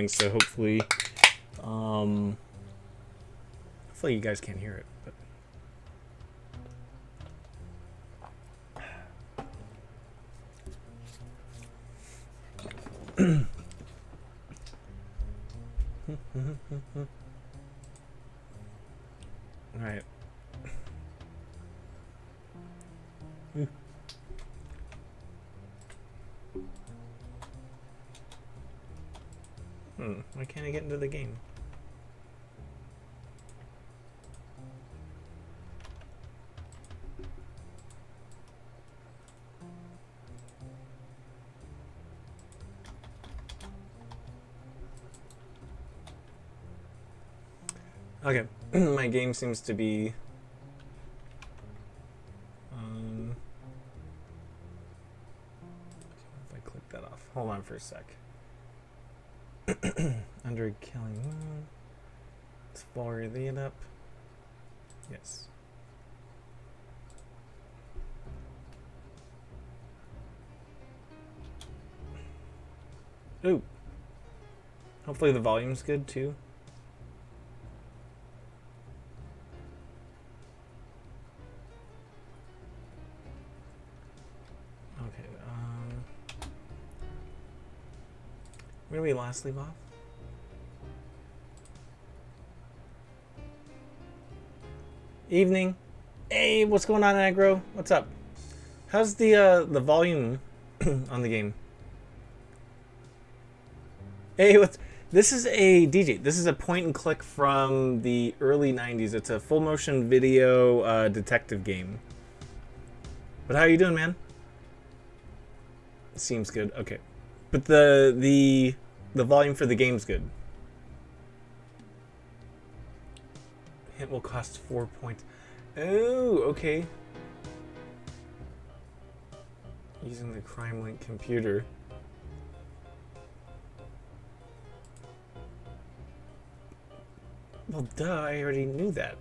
So hopefully hopefully you guys can't hear it, but all right. Why can't I get into the game? Okay, my game seems to be if I click that off. Hold on for a sec. Under Killing Moon. Let's fire that up. Yes. Ooh. Hopefully the volume's good too. Okay, where did we last leave off? Evening. Hey, what's going on, Aggro? What's up? How's the volume on the game? Hey, this is a DJ. This is a point and click from the early 90s. It's a full motion video detective game. But how are you doing, man? Seems good. Okay. But the volume for the game's good. Hint will cost 4 points. Oh, okay. Using the Crime Link computer. Well, duh, I already knew that.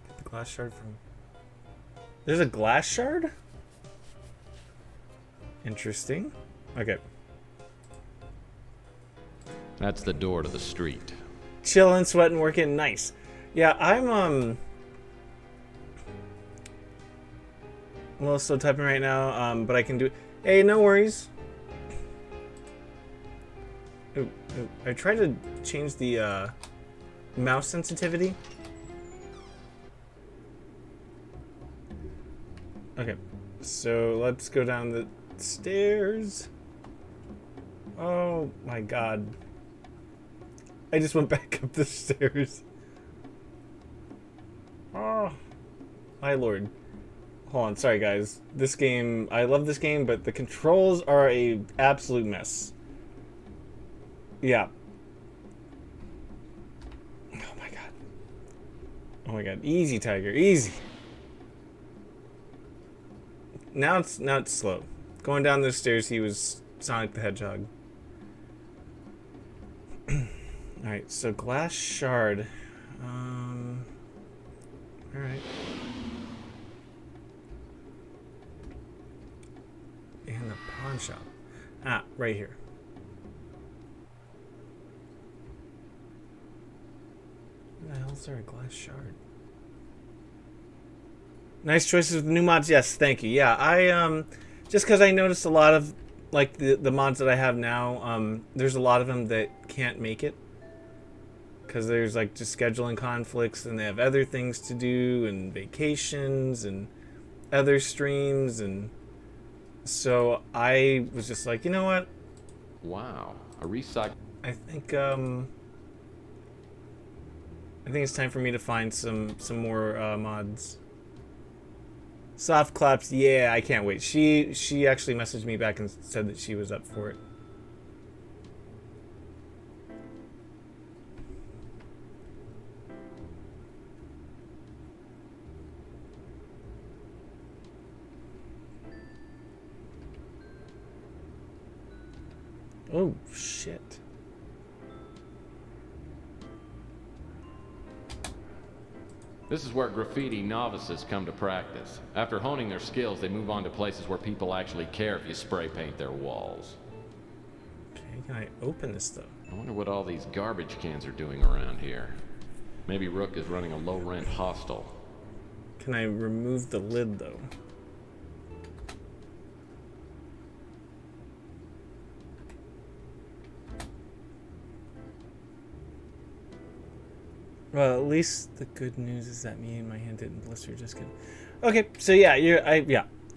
Get the glass shard from... There's a glass shard? Interesting. Okay. That's the door to the street. Chilling, sweating, working. Nice. Yeah, I'm well, still typing right now, but I can do it. Hey, no worries. Ooh, I tried to change the mouse sensitivity. Okay, so let's go down the stairs. Oh my god. I just went back up the stairs. Oh, my lord. Hold on, sorry guys. This game, I love this game, but the controls are a absolute mess. Yeah. Oh my god. Oh my god. Easy, Tiger. Easy. Now it's slow. Going down those stairs, he was Sonic the Hedgehog. Alright, so glass shard. Alright. And the pawn shop. Ah, right here. Where the hell is there a glass shard? Nice choices with new mods. Yes, thank you. Yeah, I just because I noticed a lot of like the mods that I have now. There's a lot of them that can't make it because there's like just scheduling conflicts, and they have other things to do, and vacations, and other streams, and so I was just like, you know what? Wow, a recycle. I think it's time for me to find some more mods. Soft claps, yeah, I can't wait. She actually messaged me back and said that she was up for it. Oh shit. This is where graffiti novices come to practice. After honing their skills, they move on to places where people actually care if you spray paint their walls. Okay, can I open this though? I wonder what all these garbage cans are doing around here. Maybe Rook is running a low-rent hostel. Can I remove the lid though? Well, at least the good news is that me and my hand didn't blister. Just kidding. Okay, so yeah,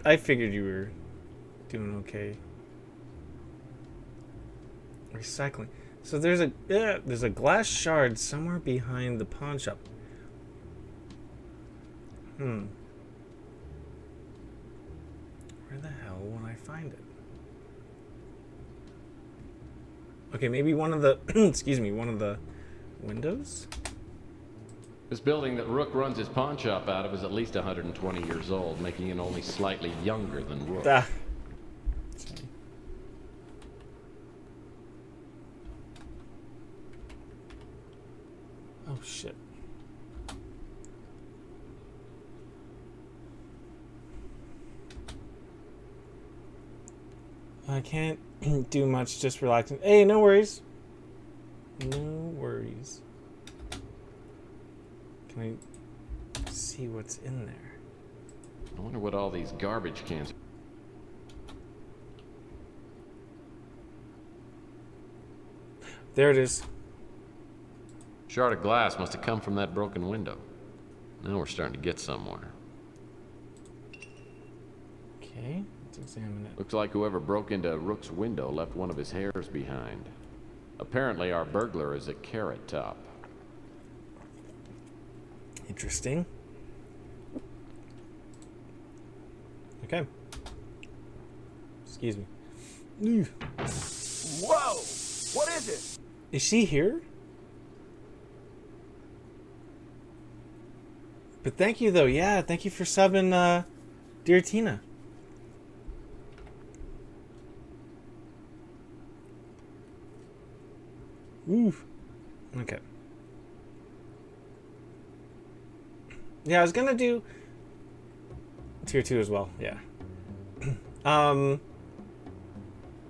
I figured you were doing okay. Recycling. So there's a glass shard somewhere behind the pawn shop. Where the hell will I find it? Okay, maybe one of the excuse me, one of the windows? This building that Rook runs his pawn shop out of is at least 120 years old, making it only slightly younger than Rook. Ah. Oh shit. I can't do much, just relaxing. Hey, no worries. No worries. Can I see what's in there? I wonder what all these garbage cans are. There it is. Shard of glass must have come from that broken window. Now we're starting to get somewhere. Okay, let's examine it. Looks like whoever broke into Rook's window left one of his hairs behind. Apparently our burglar is a Carrot Top. Interesting. Okay. Excuse me. Whoa! What is it? Is she here? But thank you though. Yeah, thank you for subbing, dear Tina. Ooh. Okay. Yeah, I was gonna do tier 2 as well. Yeah.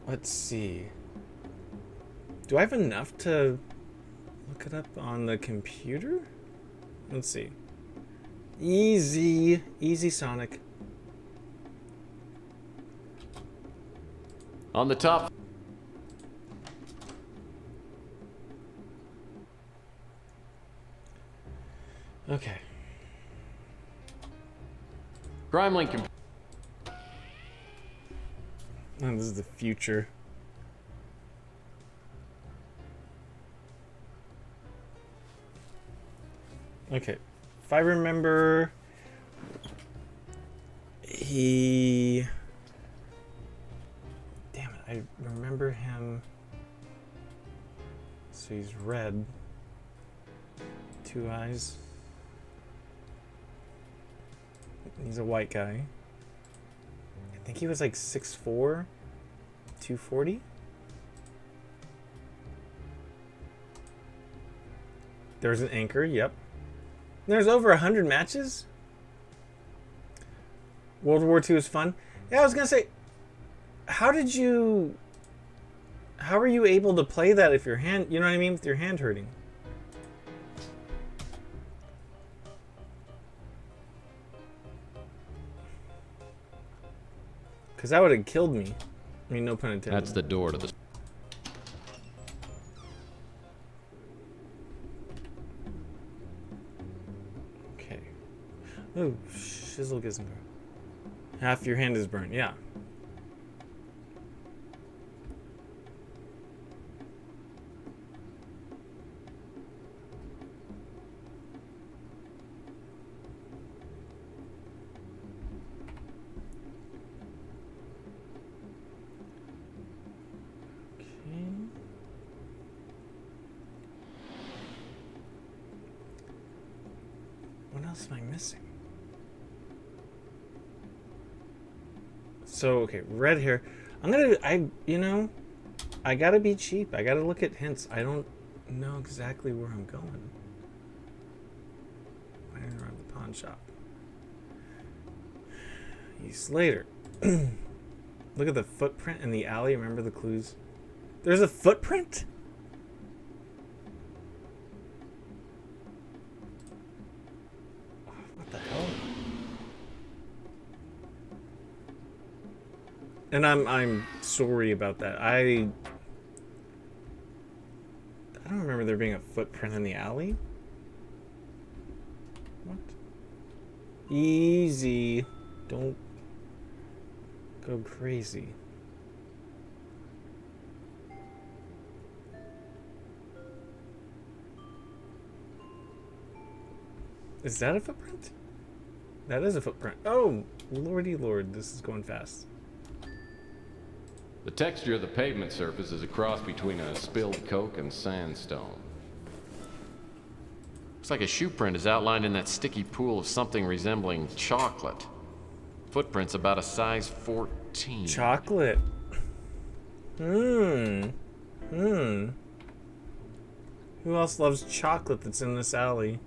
Let's see. Do I have enough to look it up on the computer? Let's see. Easy Sonic. On the top. Okay. Crime Link. Oh, this is the future. Okay. If I remember, he... Damn it, I remember him. So he's red. 2 eyes. He's a white guy. I think he was like 6'4", 240. There's an anchor, yep. There's over 100 matches? World War II is fun. Yeah, I was gonna say, how are you able to play that if your hand, you know what I mean, with your hand hurting? Because that would have killed me. I mean, no pun intended. That's the door to the... Okay. Oh, shizzle gizzle. Half your hand is burned, yeah. What else am I missing? So, okay, red hair. I gotta be cheap. I gotta look at hints. I don't know exactly where I'm going. I didn't run pawn shop. Use later. Look at the footprint in the alley. Remember the clues? There's a footprint? What the hell? And I'm sorry about that. I don't remember there being a footprint in the alley. What? Easy. Don't go crazy. Is that a footprint? That is a footprint. Oh, lordy lord, this is going fast. The texture of the pavement surface is a cross between a spilled coke and sandstone. Looks like a shoe print is outlined in that sticky pool of something resembling chocolate. Footprint's about a size 14. Chocolate. Who else loves chocolate that's in this alley?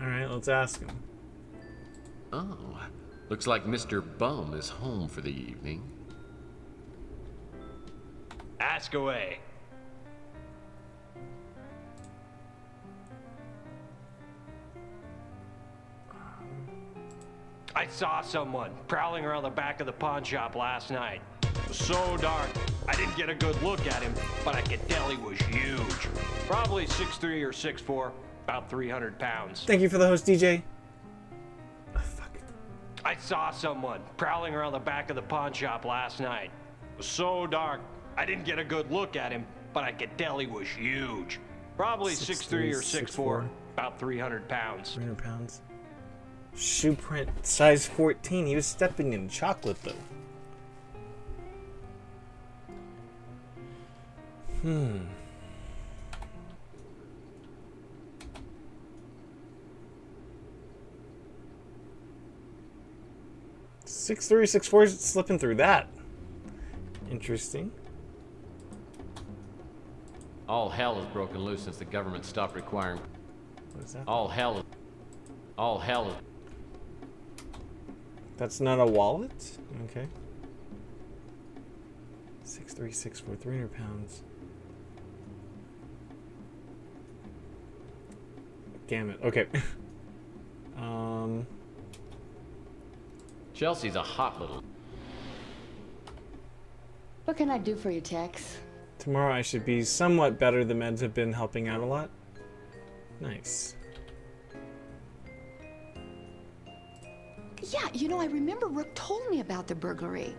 Alright, let's ask him. Oh, looks like Mr. Bum is home for the evening. Ask away. I saw someone prowling around the back of the pawn shop last night. It was so dark, I didn't get a good look at him, but I could tell he was huge. Probably 6'3" or 6'4", about 300 pounds. Thank you for the host, DJ. Oh, fuck. I saw someone prowling around the back of the pawn shop last night. It was so dark, I didn't get a good look at him, but I could tell he was huge. Probably 6'3" or 6'4", about 300 pounds. 300 pounds. Shoe print size 14. He was stepping in chocolate though. 6'3", 6'4", slipping through that. Interesting. All hell has broken loose since the government stopped requiring... What is that? All hell... That's not a wallet? Okay. 6'3", 6'4", 300 pounds. Damn it. Okay. Chelsea's a hot little... What can I do for you, Tex? Tomorrow I should be somewhat better. The meds have been helping out a lot. Nice. Yeah, I remember Rook told me about the burglary.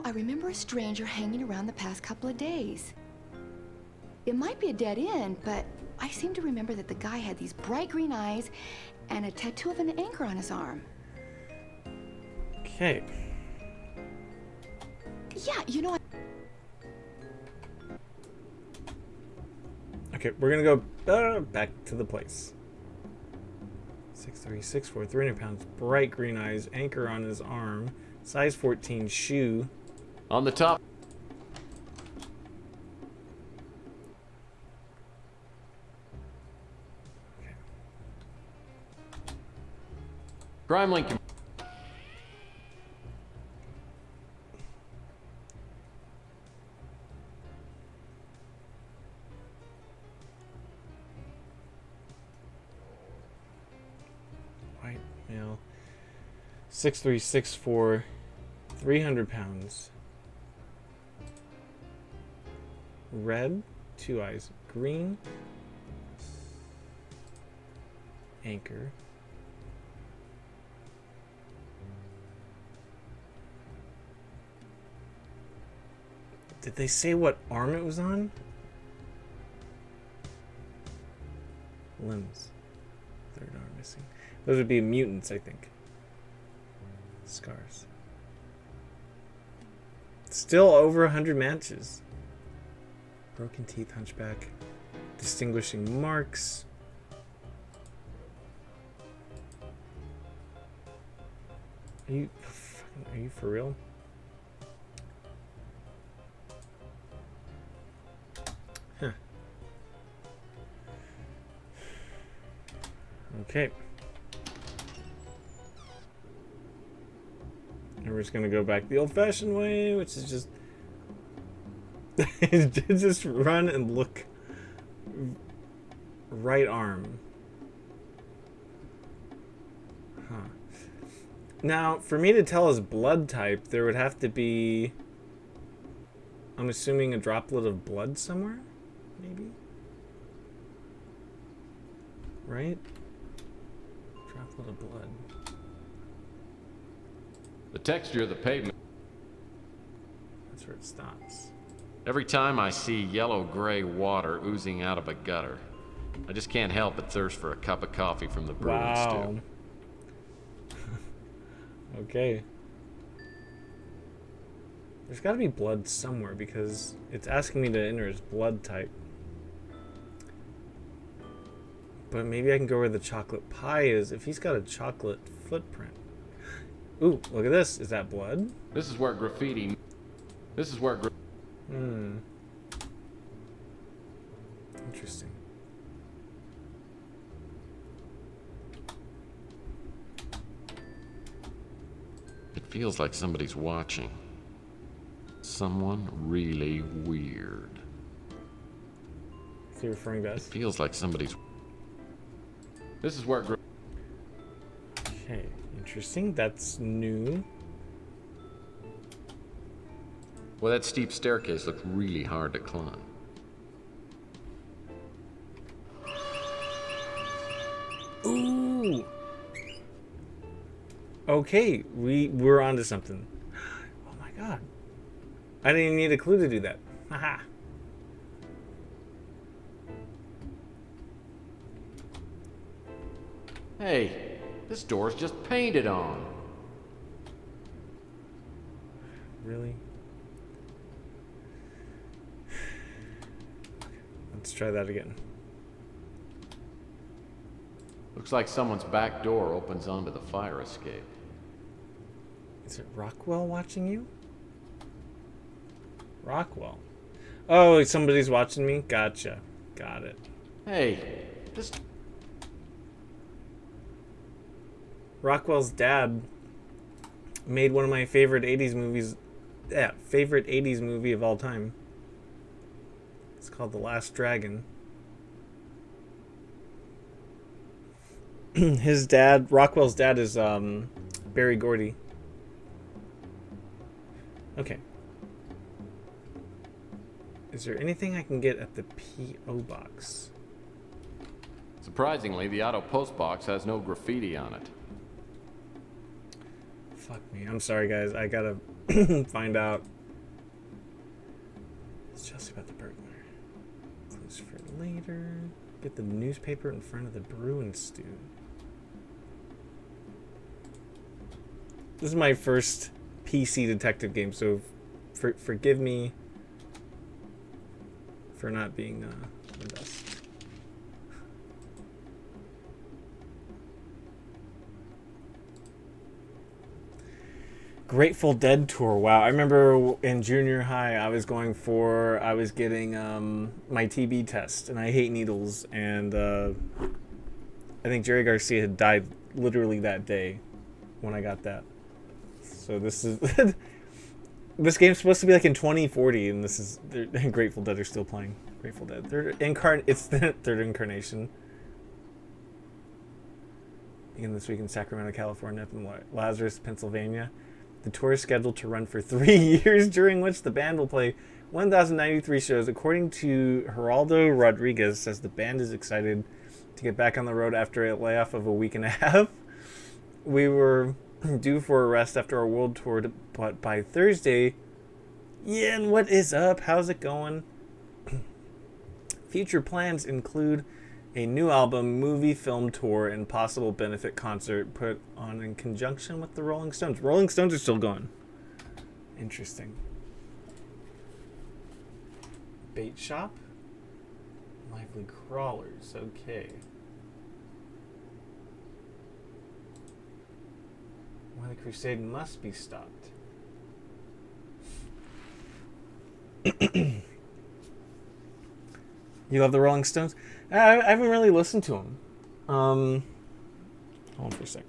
I remember a stranger hanging around the past couple of days. It might be a dead end, but I seem to remember that the guy had these bright green eyes and a tattoo of an anchor on his arm. Okay. Yeah, Okay, we're gonna go back to the place. 6'3", 6'4", 300 pounds, bright green eyes, anchor on his arm, size 14 shoe. On the top... Okay. Crime link... White male. 6'3", 6'4", 300 pounds. Red, 2 eyes. Green. Anchor. Did they say what arm it was on? Limbs. Third arm missing. Those would be mutants, I think. Scars. Still over 100 matches. Broken teeth, hunchback. Distinguishing marks. Are you for real? Huh. Okay. And we're just gonna go back the old-fashioned way, which is just just run and look. Right arm. Huh. Now, for me to tell his blood type, there would have to be, I'm assuming, a droplet of blood somewhere? Maybe? Right? Droplet of blood. The texture of the pavement. That's where it stops. Every time I see yellow-gray water oozing out of a gutter, I just can't help but thirst for a cup of coffee from the brewing Wow. stew. Okay. There's got to be blood somewhere because it's asking me to enter his blood type. But maybe I can go where the chocolate pie is if he's got a chocolate footprint. Ooh, look at this. Is that blood? This is where graffiti... This is where... Interesting. It feels like somebody's watching. Someone really weird. Is he referring to us? Feels like somebody's... This is where... Okay, interesting. That's new. Well, that steep staircase looks really hard to climb. Ooh. Okay, we're onto something. Oh my god. I didn't even need a clue to do that. Haha. Hey, this door's just painted on. Really? Let's try that again. Looks like someone's back door opens onto the fire escape. Is it Rockwell watching you? Rockwell. Oh, somebody's watching me? Gotcha. Got it. Hey, this... Rockwell's dad made one of my favorite 80s movies. Yeah, favorite 80s movie of all time. It's called The Last Dragon. His dad, Rockwell's dad, is Barry Gordy. Okay. Is there anything I can get at the P.O. box? Surprisingly, the auto post box has no graffiti on it. Fuck me. I'm sorry, guys. I gotta find out. It's Chelsea about the burglar. Clues for later. Get the newspaper in front of the brew and stew. This is my first PC detective game, so forgive me for not being the best. Grateful Dead tour. Wow, I remember in junior high I was getting my TB test, and I hate needles, and I think Jerry Garcia had died literally that day when I got that. So this is this game's supposed to be like in 2040, and this is Grateful Dead are still playing. Grateful Dead. It's the third incarnation. Again this week in Sacramento, California, and Lazarus, Pennsylvania. The tour is scheduled to run for 3 years, during which the band will play 1,093 shows. According to Geraldo Rodriguez, says the band is excited to get back on the road after a layoff of a week and a half. We were due for a rest after our world tour, but by Thursday... Yeah, and what is up? How's it going? Future plans include a new album, movie, film tour, and possible benefit concert put on in conjunction with the Rolling Stones. Rolling Stones are still going. Interesting. Bait shop? Lively crawlers. Okay. Why the crusade must be stopped. You love the Rolling Stones? I haven't really listened to them. Hold on for a sec.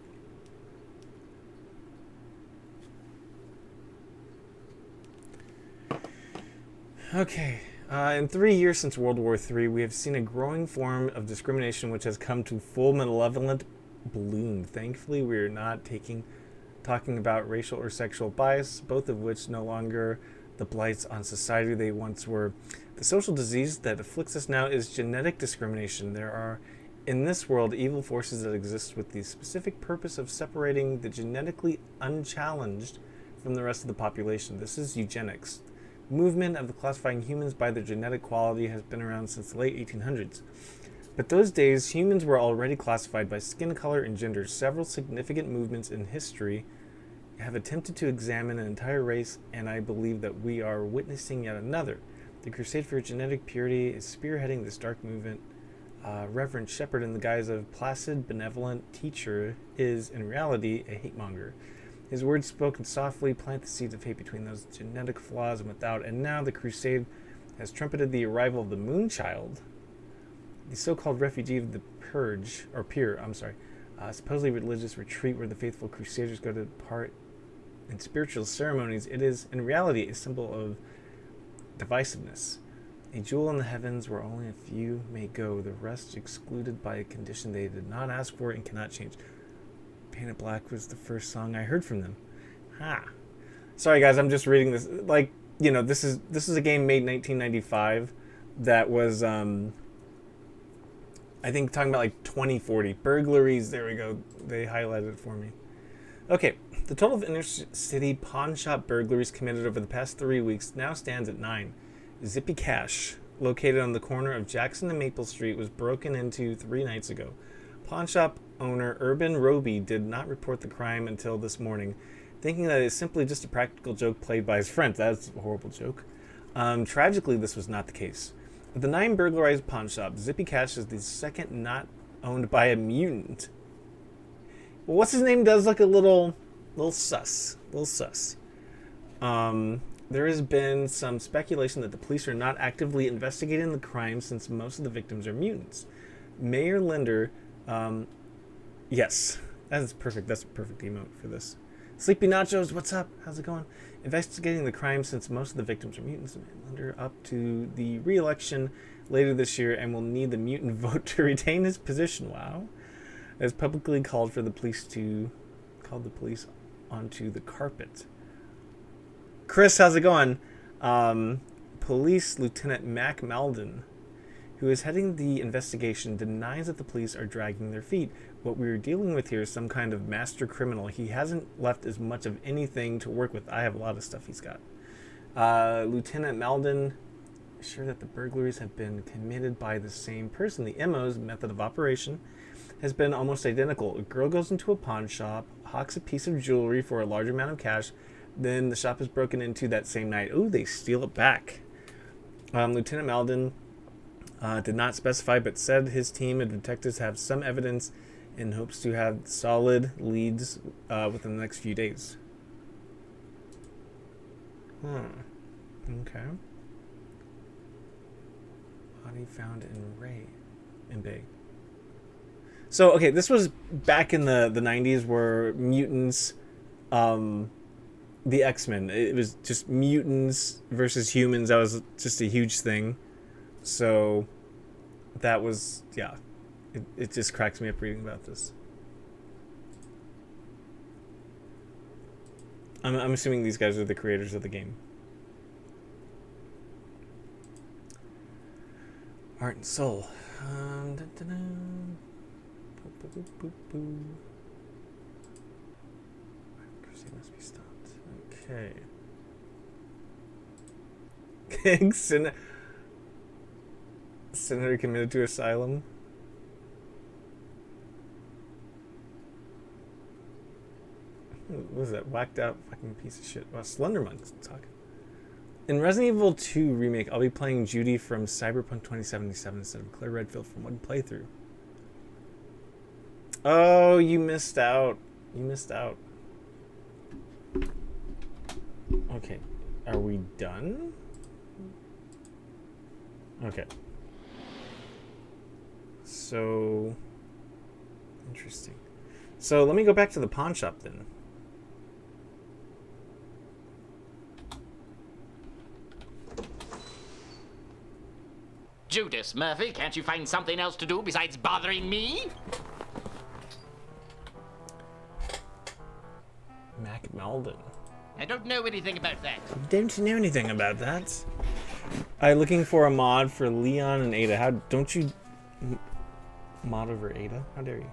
Okay. In 3 years since World War III, we have seen a growing form of discrimination which has come to full malevolent bloom. Thankfully, we are not talking about racial or sexual bias, both of which no longer the blights on society they once were. The social disease that afflicts us now is genetic discrimination. There are, in this world, evil forces that exist with the specific purpose of separating the genetically unchallenged from the rest of the population. This is eugenics. Movement of classifying humans by their genetic quality has been around since the late 1800s. But those days, humans were already classified by skin color and gender. Several significant movements in history have attempted to examine an entire race, and I believe that we are witnessing yet another. The crusade for genetic purity is spearheading this dark movement. Reverend Shepherd, in the guise of placid, benevolent teacher, is in reality a hate-monger. His words spoken softly plant the seeds of hate between those genetic flaws and without, and now the crusade has trumpeted the arrival of the Moonchild, the so-called refugee of the supposedly religious retreat where the faithful crusaders go to part in spiritual ceremonies. It is, in reality, a symbol of divisiveness. A jewel in the heavens where only a few may go, the rest excluded by a condition they did not ask for and cannot change. Painted Black was the first song I heard from them. Sorry guys, I'm just reading this. Like, you know, this is a game made in 1995 that was I think talking about like 2040 burglaries. There we go. They highlighted it for me. Okay, the total of inner city pawn shop burglaries committed over the past 3 weeks now stands at 9. Zippy Cash, located on the corner of Jackson and Maple Street, was broken into 3 nights ago. Pawn shop owner Urban Roby did not report the crime until this morning, thinking that it's simply just a practical joke played by his friends. That's a horrible joke. Tragically, this was not the case. Of the 9 burglarized pawn shops, Zippy Cash is the second not owned by a mutant. Well, what's his name does look a little sus. There has been some speculation that the police are not actively investigating the crime since most of the victims are mutants. Mayor Linder, yes, that's perfect. That's a perfect emote for this. Sleepy Nachos, what's up? How's it going? Investigating the crime since most of the victims are mutants. Linder up to the re-election later this year and will need the mutant vote to retain his position. Wow. Has publicly called the police onto the carpet. Chris, how's it going? Police Lieutenant Mac Malden, who is heading the investigation, denies that the police are dragging their feet. What we're dealing with here is some kind of master criminal. He hasn't left as much of anything to work with. I have a lot of stuff he's got. Lieutenant Malden is sure that the burglaries have been committed by the same person. The MO's method of operation has been almost identical. A girl goes into a pawn shop, hawks a piece of jewelry for a large amount of cash, then the shop is broken into that same night. Ooh, they steal it back. Lieutenant Malden did not specify, but said his team of detectives have some evidence and hopes to have solid leads within the next few days. Okay. Body found in Bay. So, okay, this was back in the 90s where mutants, the X-Men, it was just mutants versus humans. That was just a huge thing. So that was, yeah, it just cracks me up reading about this. I'm assuming these guys are the creators of the game. Heart and Soul. Crusade must be stopped. Okay. Senator committed to asylum. What was that? Whacked out fucking piece of shit. Well, Slenderman's talking. In Resident Evil 2 Remake, I'll be playing Judy from Cyberpunk 2077 instead of Claire Redfield from one playthrough. Oh, you missed out. You missed out. Okay. Are we done? Okay. So, interesting. So let me go back to the pawn shop then. Judas, Murphy, can't you find something else to do besides bothering me? Mac Meldon. I don't know anything about that. Don't you know anything about that? I'm looking for a mod for Leon and Ada. How don't you mod over Ada? How dare you?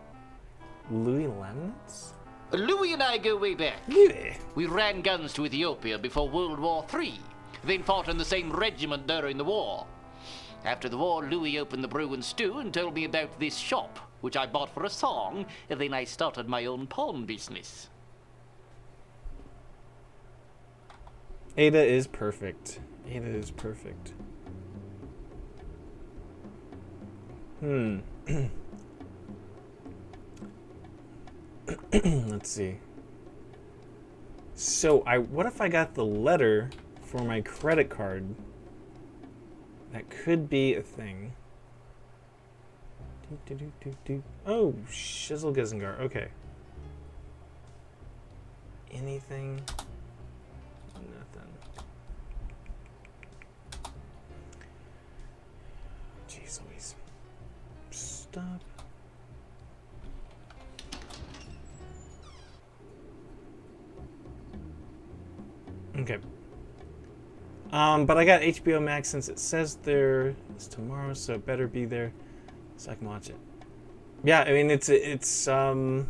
Louis Lemnitz? Louis and I go way back. Louis. We ran guns to Ethiopia before World War III, then fought in the same regiment during the war. After the war, Louis opened the Brew and Stew and told me about this shop, which I bought for a song, and then I started my own pawn business. Ada is perfect. Ada is perfect. Let's see. So, what if I got the letter for my credit card? That could be a thing. Oh, Shizzle Gizengar. Okay. Anything? Nothing. Jeez Louise. Stop. Okay. But I got HBO Max since it says there it's tomorrow, so it better be there so I can watch it. Yeah, I mean it's one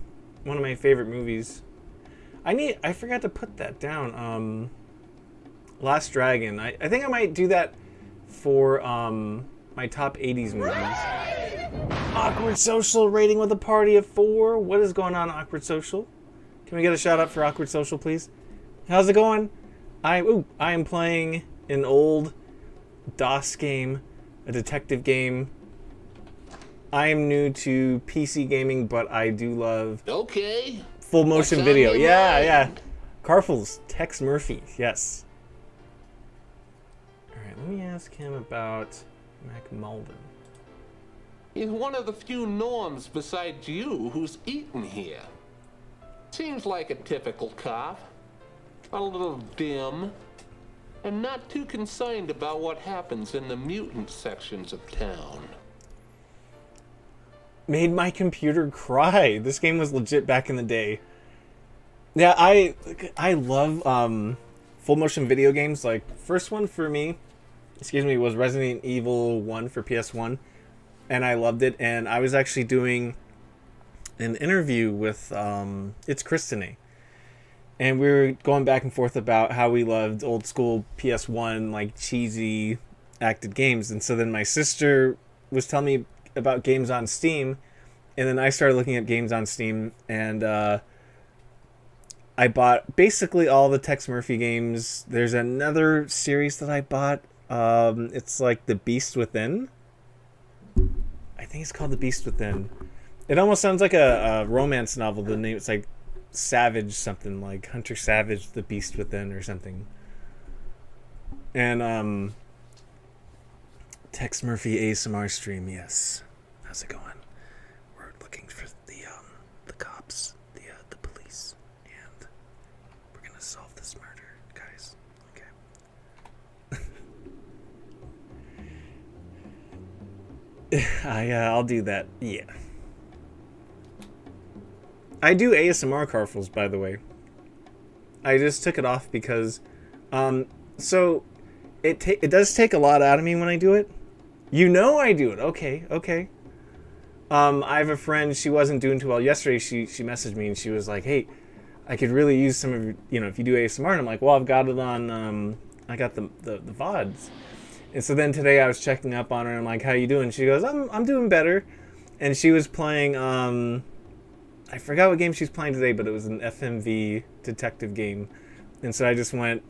of my favorite movies. I forgot to put that down. Last Dragon. I think I might do that for my top 80s movies. Awkward Social rating with a party of 4. What is going on, Awkward Social? Can we get a shout out for Awkward Social, please? How's it going? I am playing an old DOS game, a detective game. I am new to PC gaming, but I do love full motion video. Yeah. Carfles, Tex Murphy, yes. Alright, let me ask him about Mac Meldon. He's one of the few norms besides you who's eaten here. Seems like a typical cop. A little dim, and not too concerned about what happens in the mutant sections of town. Made my computer cry. This game was legit back in the day. Yeah, I love full motion video games. Like, first one for me, was Resident Evil 1 for PS1, and I loved it. And I was actually doing an interview with It's Kristine. And we were going back and forth about how we loved old school PS1, like cheesy acted games. And so then my sister was telling me about games on Steam. And then I started looking at games on Steam. And I bought basically all the Tex Murphy games. There's another series that I bought. It's like The Beast Within. I think it's called The Beast Within. It almost sounds like a romance novel. The name, it's like Savage something, like Hunter Savage, The Beast Within or something. And Tex Murphy ASMR stream, yes. How's it going? We're looking for the cops, the police, and we're gonna solve this murder, guys. Okay. I'll do that. Yeah. I do ASMR Carfles, by the way. I just took it off because, so it does take a lot out of me when I do it. You know I do it. Okay. I have a friend. She wasn't doing too well yesterday. She messaged me and she was like, "Hey, I could really use some of your, if you do ASMR." And I'm like, "Well, I've got it on. I got the VODs." And so then today I was checking up on her and I'm like, "How you doing?" She goes, "I'm doing better." And she was playing I forgot what game she's playing today, but it was an FMV detective game. And so I just went,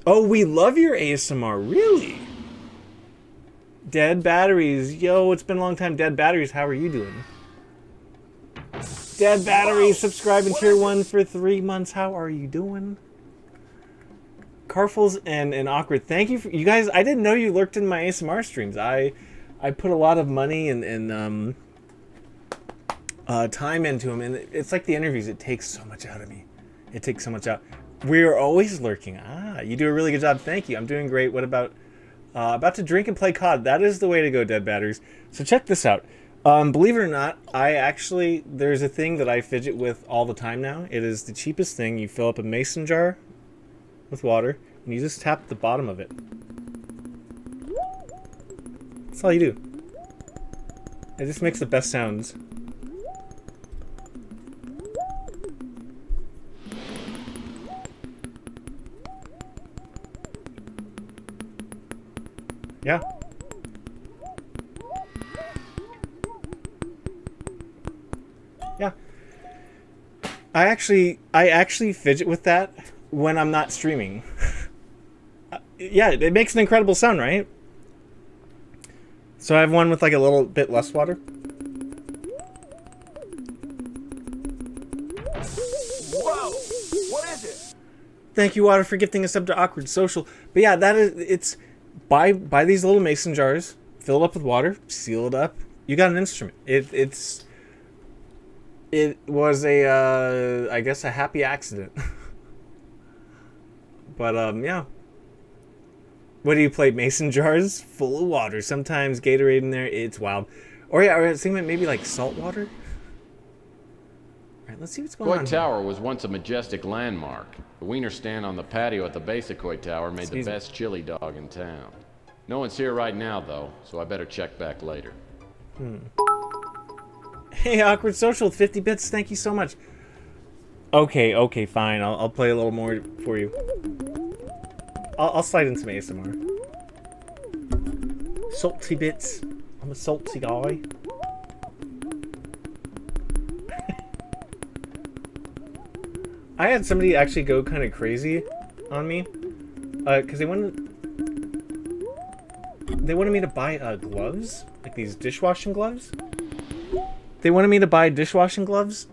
"Oh, we love your ASMR, really?" Dead Batteries. Yo, it's been a long time. Dead Batteries, how are you doing? Dead Batteries, subscribe in tier 1 for 3 months. How are you doing? Carfles and Awkward, thank you for you guys. I didn't know you lurked in my ASMR streams. I put a lot of money and time into them, and it's like the interviews. It takes so much out of me. It takes so much out. We're always lurking. You do a really good job. Thank you. I'm doing great. What about about to drink and play COD? That is the way to go, Dead Batteries. So check this out. Believe it or not, there's a thing that I fidget with all the time now. It is the cheapest thing. You fill up a mason jar with water, and you just tap the bottom of it. That's all you do. It just makes the best sounds. Yeah. Yeah. I actually fidget with that when I'm not streaming. Yeah, it makes an incredible sound, right? So I have one with like a little bit less water. Whoa! What is it? Thank you, Water, for gifting us up to Awkward Social. But yeah, it's buy these little mason jars, fill it up with water, seal it up. You got an instrument. It was I guess a happy accident. But yeah. What do you play? Mason jars full of water. Sometimes Gatorade in there. It's wild. Or yeah, I was thinking maybe like salt water. All right, let's see what's going on. Coit Tower was once a majestic landmark. The wiener stand on the patio at the base of Coit Tower made the best chili dog in town. No one's here right now, though, so I better check back later. Hey, Awkward Social, 50 bits. Thank you so much. Okay, fine. I'll play a little more for you. I'll slide in some ASMR. Salty bits. I'm a salty guy. I had somebody actually go kind of crazy on me, because they wanted me to buy gloves, like these dishwashing gloves. They wanted me to buy dishwashing gloves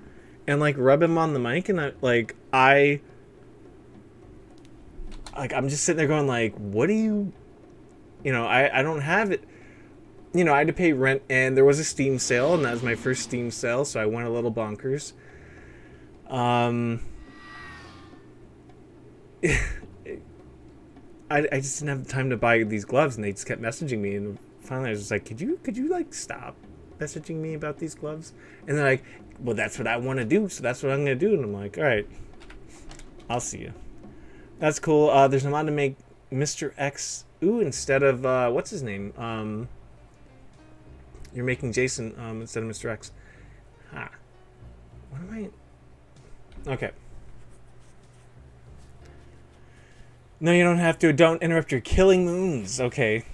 and like rub them on the mic, and I'm just sitting there going like, what do you know, I don't have it. You know, I had to pay rent, and there was a Steam sale, and that was my first Steam sale, so I went a little bonkers. I just didn't have the time to buy these gloves, and they just kept messaging me, and finally I was just like, could you like stop messaging me about these gloves? And they're like, well, that's what I want to do, so that's what I'm gonna do. And I'm like, all right, I'll see you. That's cool. There's a mod to make Mr. X instead of what's his name? You're making Jason instead of Mr. X. What am I? Okay. No, you don't have to. Don't interrupt your killing moons. Okay.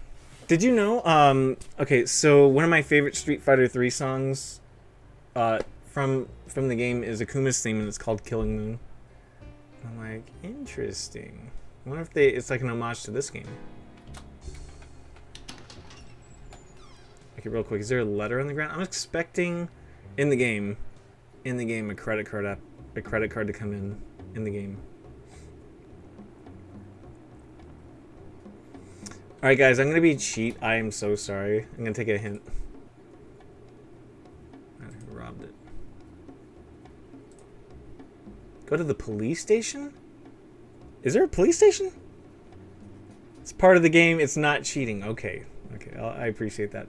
Did you know? Okay, so one of my favorite Street Fighter 3 songs from the game is Akuma's theme, and it's called Killing Moon. I'm like, interesting. I wonder if it's like an homage to this game. Okay, real quick, is there a letter on the ground? I'm expecting in the game a credit card to come in the game. Alright guys, I'm gonna be a cheat. I am so sorry. I'm gonna take a hint. I robbed it. Go to the police station? Is there a police station? It's part of the game. It's not cheating. Okay. I appreciate that.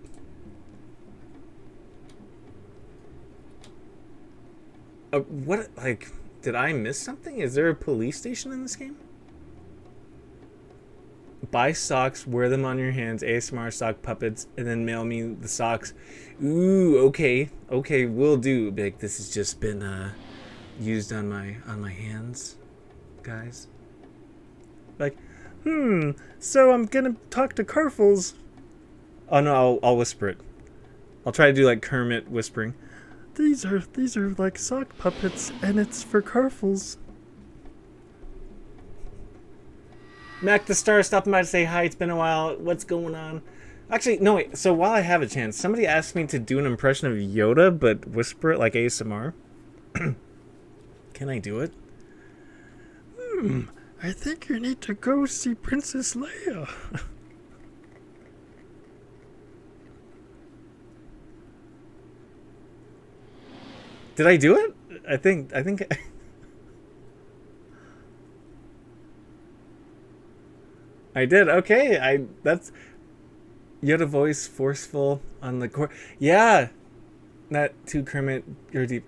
What? Like, did I miss something? Is there a police station in this game? Buy socks, wear them on your hands, ASMR sock puppets, and then mail me the socks. Ooh, okay, will do. Like, this has just been used on my hands, guys. Like, so I'm gonna talk to Carfles. Oh no, I'll whisper it. I'll try to do like Kermit whispering. These are like sock puppets, and it's for Carfles. Mac the Star stopping by to say hi. It's been a while. What's going on? Actually, no, wait. So while I have a chance, somebody asked me to do an impression of Yoda, but whisper it like ASMR. Can I do it? I think you need to go see Princess Leia. Did I do it? I think I did. Okay, that's Yoda voice, forceful on the core. Yeah, not too Kermit or deep.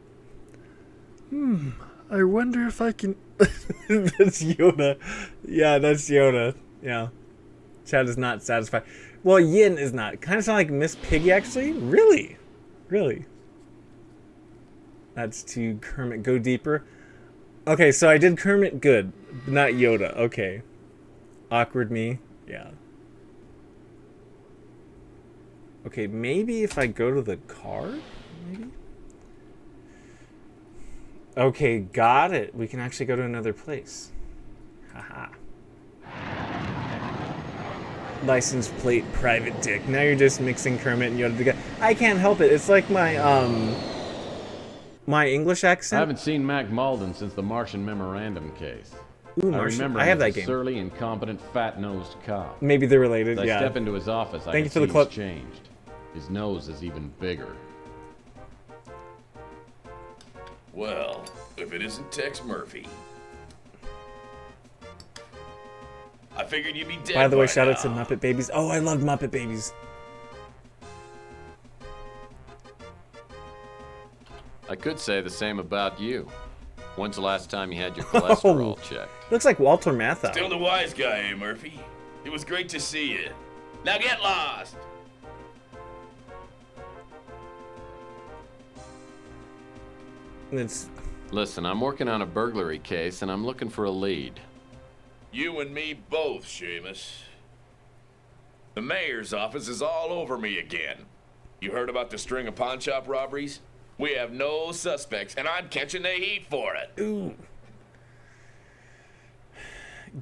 I wonder if I can. That's Yoda. Yeah, that's Yoda. Yeah, Chad is not satisfied. Well, Yin is not. Kind of sound like Miss Piggy, actually. Really, really. That's to Kermit. Go deeper. Okay, so I did Kermit good, but not Yoda. Okay. Awkward me. Yeah. Okay, maybe if I go to the card? Maybe? Okay, got it. We can actually go to another place. Haha. License plate, private dick. Now you're just mixing Kermit and Yoda together. I can't help it. It's like my, my English accent. I haven't seen Mac Malden since the Martian Memorandum case. Ooh, I Martian. remember I have him that as a game. surly, incompetent, fat-nosed cop. Maybe they're related, As I yeah. step into his office, I Thank can you for the see clip. he's changed. His nose is even bigger. Well, if it isn't Tex Murphy. I figured you'd be dead. By the way, by shout out to now. Muppet Babies. Oh, I love Muppet Babies. I could say the same about you. When's the last time you had your cholesterol checked? Looks like Walter Matthau. Still the wise guy, eh, Murphy? It was great to see you. Now get lost! It's Listen, I'm working on a burglary case and I'm looking for a lead. You and me both, Seamus. The mayor's office is all over me again. You heard about the string of pawn shop robberies? We have no suspects, and I'm catching the heat for it. ooh.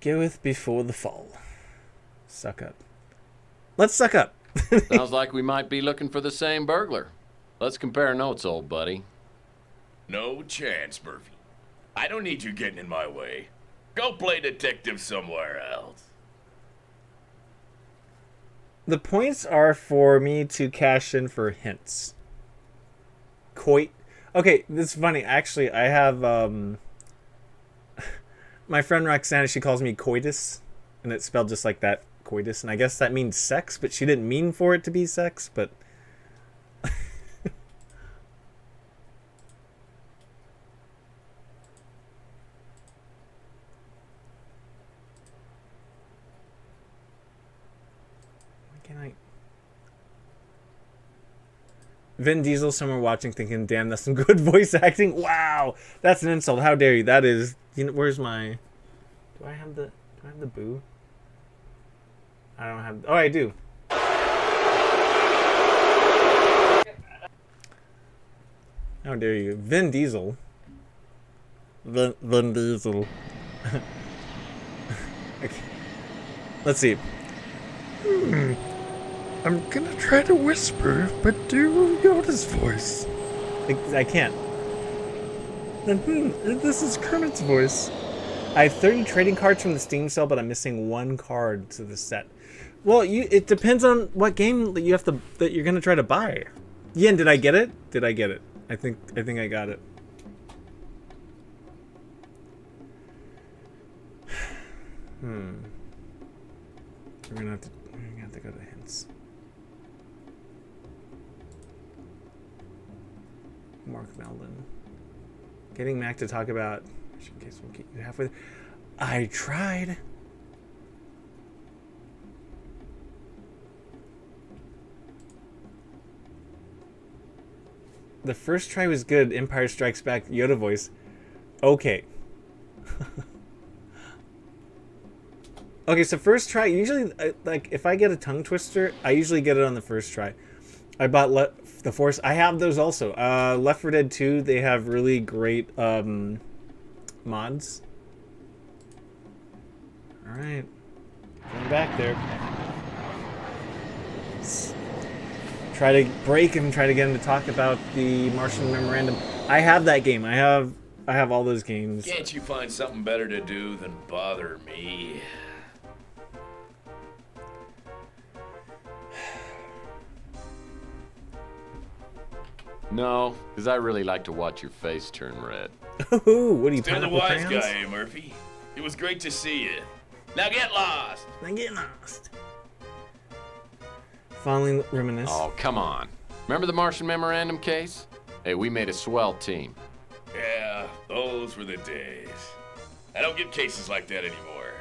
Goeth before the fall. Suck up. Let's suck up. Sounds like we might be looking for the same burglar. Let's compare notes, old buddy. No chance, Murphy. I don't need you getting in my way. Go play detective somewhere else. The points are for me to cash in for hints. Coit. Okay, this is funny. Actually, I have my friend Roxana, she calls me coitus, and it's spelled just like that, coitus, and I guess that means sex, but she didn't mean for it to be sex, but why can't I? Vin Diesel, somewhere watching, thinking, "Damn, that's some good voice acting." Wow, that's an insult. How dare you? That is. You know, where's my? Do I have the boo? I don't have. Oh, I do. How dare you, Vin Diesel? Vin Diesel. Okay. Let's see. I'm gonna try to whisper, but do Yoda's voice. I can't. This is Kermit's voice. I have 30 trading cards from the Steam sale, but I'm missing one card to the set. Well, it depends on what game that you're gonna try to buy. Yin, did I get it? Did I get it? I think I got it. We're gonna have to go to hints. Mark Meldon. Getting Mac to talk about. In case we'll get you halfway. I tried. The first try was good. Empire Strikes Back. Yoda voice. Okay. Okay, so first try. Usually, like if I get a tongue twister, I usually get it on the first try. I bought the Force. I have those also. Left 4 Dead 2. They have really great mods. All right, going back there. Try to break him. Try to get him to talk about the Martian Memorandum. I have that game. I have all those games. Can't you find something better to do than bother me? No, because I really like to watch your face turn red. Oh, what are you, Still the pineapple wise crayons? guy, eh, Murphy? It was great to see you. Now get lost! I get lost. Fondly reminisce. Oh, come on. Remember the Martian Memorandum case? Hey, we made a swell team. Yeah, those were the days. I don't get cases like that anymore.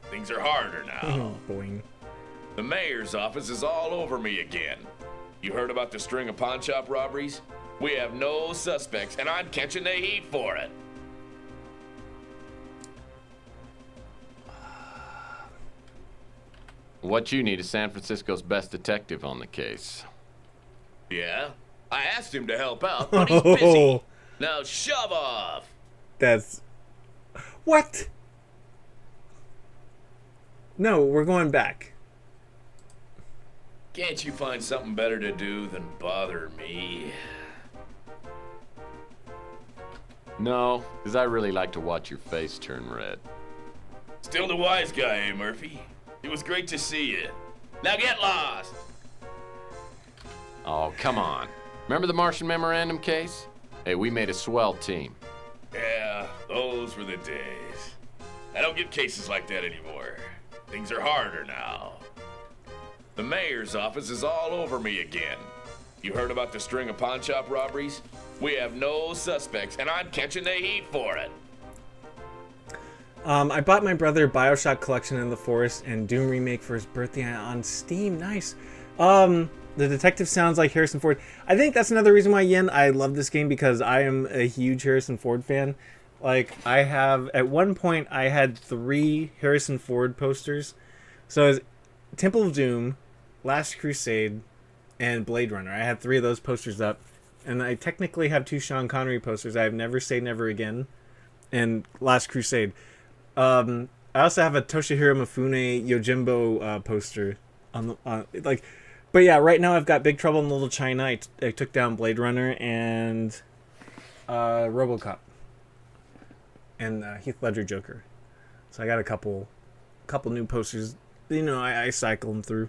Things are harder now. Oh, boing. The mayor's office is all over me again. You heard about the string of pawn shop robberies? We have no suspects, and I'm catching the heat for it. What you need is San Francisco's best detective on the case. Yeah? I asked him to help out, but he's busy. Now shove off! That's... What? No, we're going back. Can't you find something better to do than bother me? No, because I really like to watch your face turn red. Still the wise guy, eh, Murphy? It was great to see you. Now get lost! Oh, come on. Remember the Martian Memorandum case? Hey, we made a swell team. Yeah, those were the days. I don't get cases like that anymore. Things are harder now. The mayor's office is all over me again. You heard about the string of pawn shop robberies? We have no suspects, and I'm catching the heat for it. I bought my brother BioShock Collection in the Forest and Doom Remake for his birthday on Steam. Nice. The detective sounds like Harrison Ford. I think that's another reason why, Yen, I love this game, because I am a huge Harrison Ford fan. Like, I have, at one point, I had 3 Harrison Ford posters. So, it's Temple of Doom, Last Crusade, and Blade Runner. I had 3 of those posters up. And I technically have 2 Sean Connery posters. I have Never Say Never Again and Last Crusade. I also have a Toshihiro Mifune Yojimbo poster on the but yeah, right now I've got Big Trouble in Little China. I took down Blade Runner and RoboCop and Heath Ledger Joker. So I got a couple new posters. You know, I cycle them through.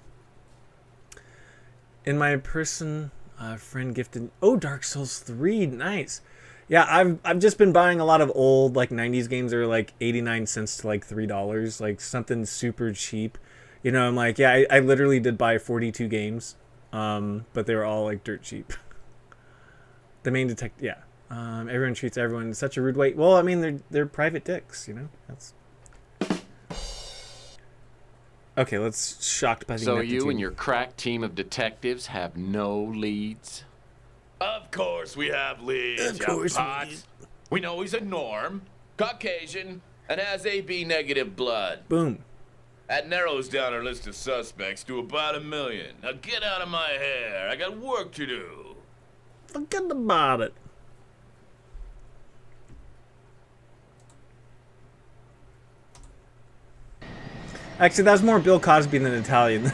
In my person, friend gifted. Oh, Dark Souls 3, nice. Yeah, I've just been buying a lot of old like 90s games that are like 89 cents to like $3, like something super cheap. You know, I'm like, yeah, I literally did buy 42 games, but they were all like dirt cheap. The main detective, yeah. Everyone treats everyone in such a rude way. Well, I mean, they're private dicks, you know. That's okay. Let's shocked by the. So you and your crack team of detectives have no leads? Of course we have leads, Of course we Potts. We know he's a Norm, Caucasian, and has AB negative blood. Boom. That narrows down our list of suspects to about 1 million. Now get out of my hair. I got work to do. Forget about it. Actually, that was more Bill Cosby than Italian.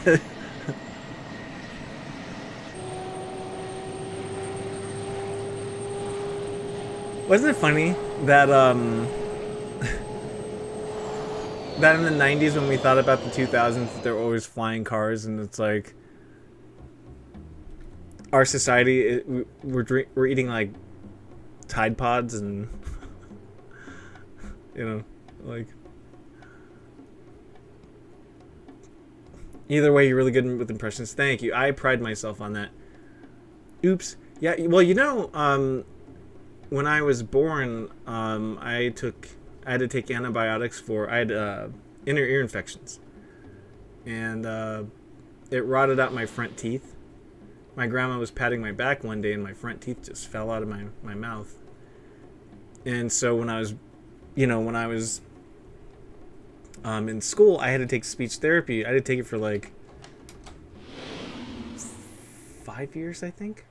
Wasn't it funny that that in the 90s when we thought about the 2000s, there were always flying cars, and it's like our society, we're eating like Tide Pods and you know, like either way, you're really good with impressions. Thank you. I pride myself on that. Oops. Yeah. Well, you know, when I was born, I had to take antibiotics I had inner ear infections, and it rotted out my front teeth. My grandma was patting my back one day, and my front teeth just fell out of my mouth. And so when I was in school, I had to take speech therapy. I had to take it for like 5 years, I think.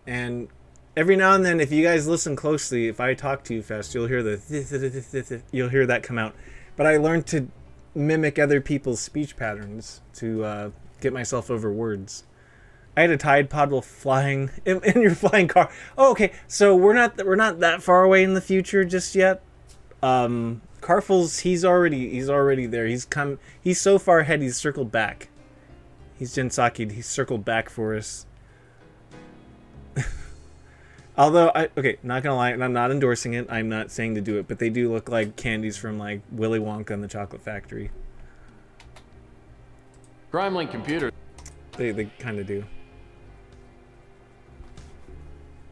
And every now and then, if you guys listen closely, if I talk too fast, you'll hear you'll hear that come out. But I learned to mimic other people's speech patterns to get myself over words. I had a Tide Pod while flying in your flying car. Oh, okay. So we're not that far away in the future just yet. Carfuls, he's already there. He's so far ahead. He's circled back. He's Jensaki. He's circled back for us. Although okay, not gonna lie, and I'm not endorsing it. I'm not saying to do it, but they do look like candies from like Willy Wonka and the Chocolate Factory. Crime-Link Computer. They kind of do.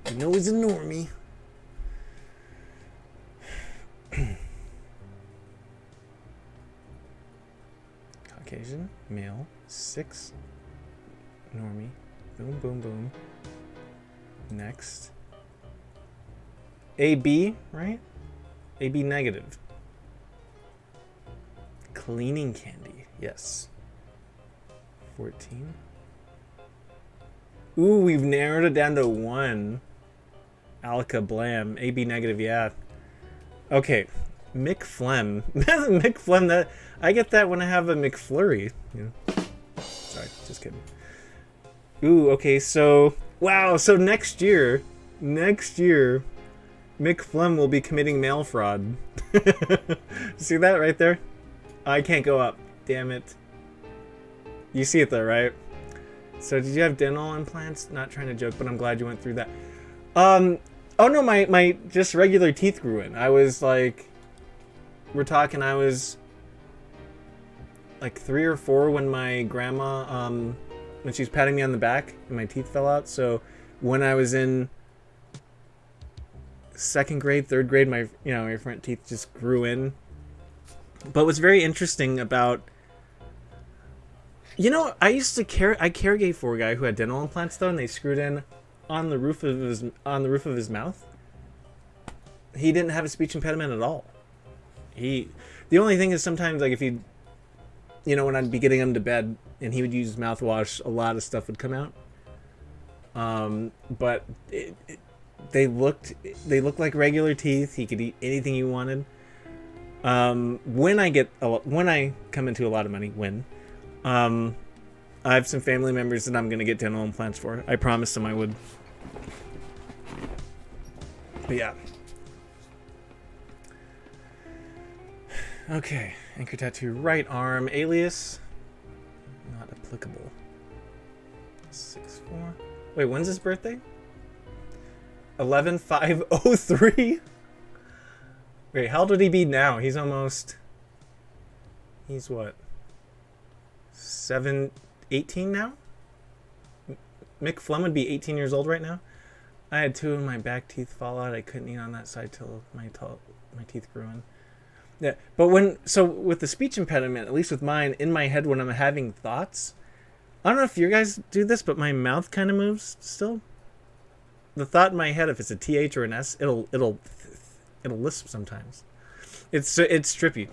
I know he's a normie. Caucasian, male, 6, normie. Boom, boom, boom. Next. AB, right? AB negative. Cleaning candy, yes. 14. Ooh, we've narrowed it down to 1. Alka Blam. AB negative, yeah. Okay. McFlem. McFlem, that I get that when I have a McFlurry. You know? Sorry, just kidding. Ooh, okay, so wow, so next year, McFlem will be committing mail fraud. See that right there? I can't go up. Damn it. You see it though, right? So did you have dental implants? Not trying to joke, but I'm glad you went through that. Oh no, my just regular teeth grew in. I was like, we're talking, I was like 3 or 4 when my grandma, when she was patting me on the back and my teeth fell out. So when I was in 2nd grade, 3rd grade, my front teeth just grew in. But what's very interesting about, I used to I caregave for a guy who had dental implants though, and they screwed in on the roof of his mouth. He didn't have a speech impediment at all. The only thing is sometimes like if he, when I'd be getting him to bed and he would use mouthwash, a lot of stuff would come out. But they looked like regular teeth. He could eat anything he wanted. When I come into a lot of money, I have some family members that I'm gonna get dental implants for. I promised them I would. But yeah. Okay, anchor tattoo, right arm, alias, not applicable. 6'4". Wait, when's his birthday? 11/5/03. Wait, how old would he be now? He's what? 18 now? McFlem would be 18 years old right now. I had 2 of my back teeth fall out. I couldn't eat on that side till my teeth grew in. Yeah, but with the speech impediment, at least with mine, in my head when I'm having thoughts, I don't know if you guys do this, but my mouth kind of moves still. The thought in my head, if it's a TH or an S, it'll lisp sometimes. It's trippy.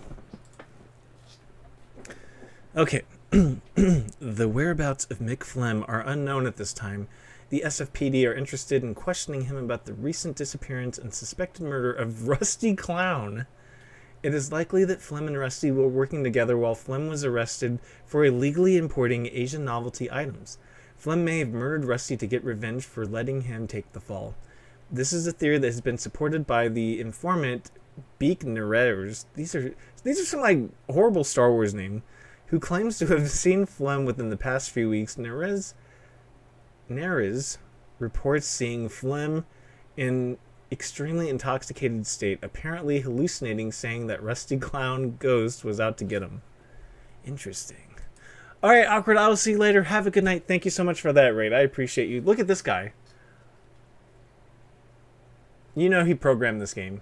Okay. The whereabouts of McFlem are unknown at this time. The SFPD are interested in questioning him about the recent disappearance and suspected murder of Rusty Clown. It is likely that Flem and Rusty were working together while Flem was arrested for illegally importing Asian novelty items. Flem may have murdered Rusty to get revenge for letting him take the fall. This is a theory that has been supported by the informant Beak Nerez. These are some like horrible Star Wars name. Who claims to have seen Flem within the past few weeks. Nerez reports seeing Flem in extremely intoxicated state, apparently hallucinating, saying that Rusty Clown Ghost was out to get him. Interesting. All right, Awkward, I will see you later. Have a good night. Thank you so much for that raid. I appreciate you. Look at this guy. You know he programmed this game.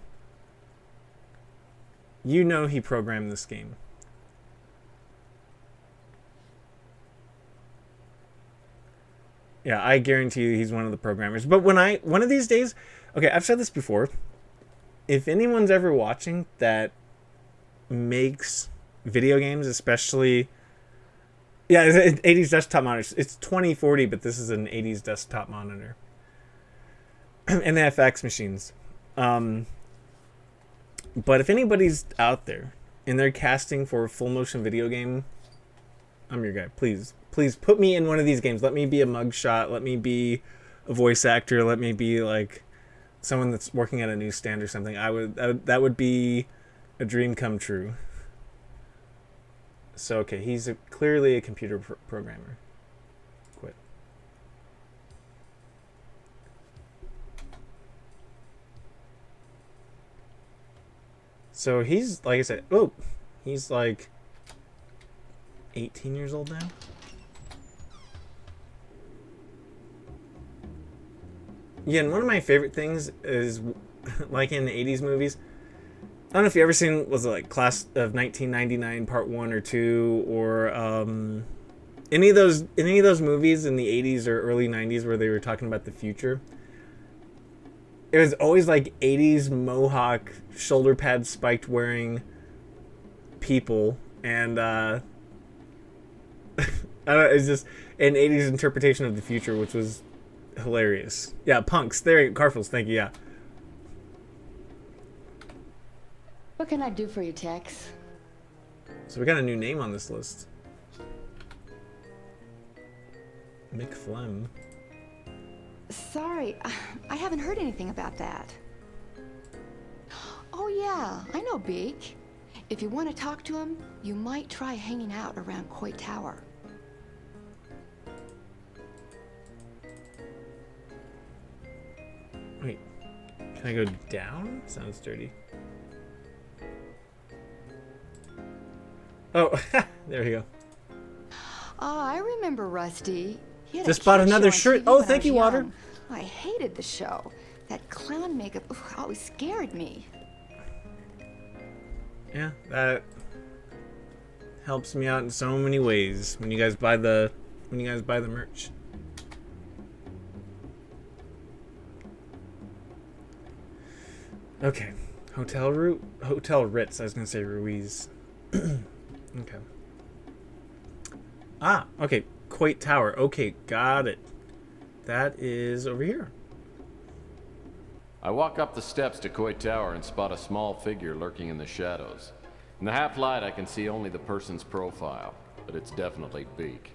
Yeah, I guarantee you he's one of the programmers. But one of these days, okay, I've said this before. If anyone's ever watching that makes video games, especially, yeah, it's 80s desktop monitors. It's 2040, but this is an 80s desktop monitor. And they have fax machines. But if anybody's out there and they're casting for a full motion video game, I'm your guy. Please put me in one of these games. Let me be a mugshot. Let me be a voice actor. Let me be like someone that's working at a newsstand or something. That would be a dream come true. So okay, he's clearly a computer programmer. Quit. So he's, like I said, oh, he's like 18 years old now. Yeah, and one of my favorite things is, like in the 80s movies, I don't know if you ever seen, was it like Class of 1999 Part 1 or 2, or any of those movies in the 80s or early 90s where they were talking about the future. It was always like 80s mohawk, shoulder pads spiked wearing people, and I don't know, it's just an 80s interpretation of the future, which was hilarious. Yeah, punks. There, Carfels, thank you, yeah. What can I do for you, Tex? So we got a new name on this list. Mick Flem. Sorry, I haven't heard anything about that. Oh yeah, I know Beak. If you want to talk to him, you might try hanging out around Coit Tower. Wait, can I go down? Sounds dirty. Oh, there we go. Oh, I remember Rusty. He had Just a bought kid another show on shirt. TV Oh, when I thank you, was Water. young. I hated the show. That clown makeup always scared me. Yeah, that helps me out in so many ways when you guys buy the merch. Okay, Hotel Ritz. I was gonna say Ruiz. Okay. Ah, okay. Coit Tower. Okay, got it. That is over here. I walk up the steps to Coit Tower and spot a small figure lurking in the shadows. In the half light, I can see only the person's profile, but it's definitely Beak.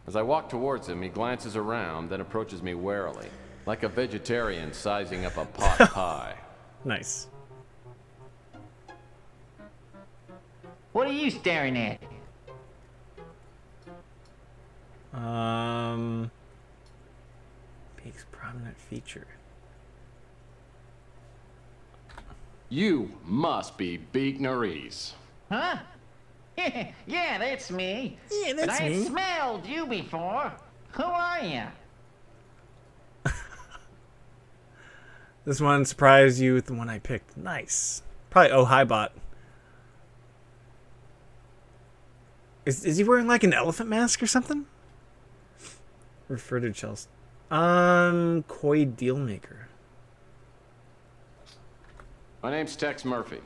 As I walk towards him, he glances around, then approaches me warily, like a vegetarian sizing up a pot pie. Nice. What are you staring at? Beak's prominent feature. You must be Beak Nerys. Huh? Yeah, that's me. Yeah, that's but I me. ain't smelled you before. Who are you? This one surprised you with the one I picked. Nice. Probably Highbot. Is he wearing like an elephant mask or something? Refer to Chelsea. Coy Dealmaker. My name's Tex Murphy.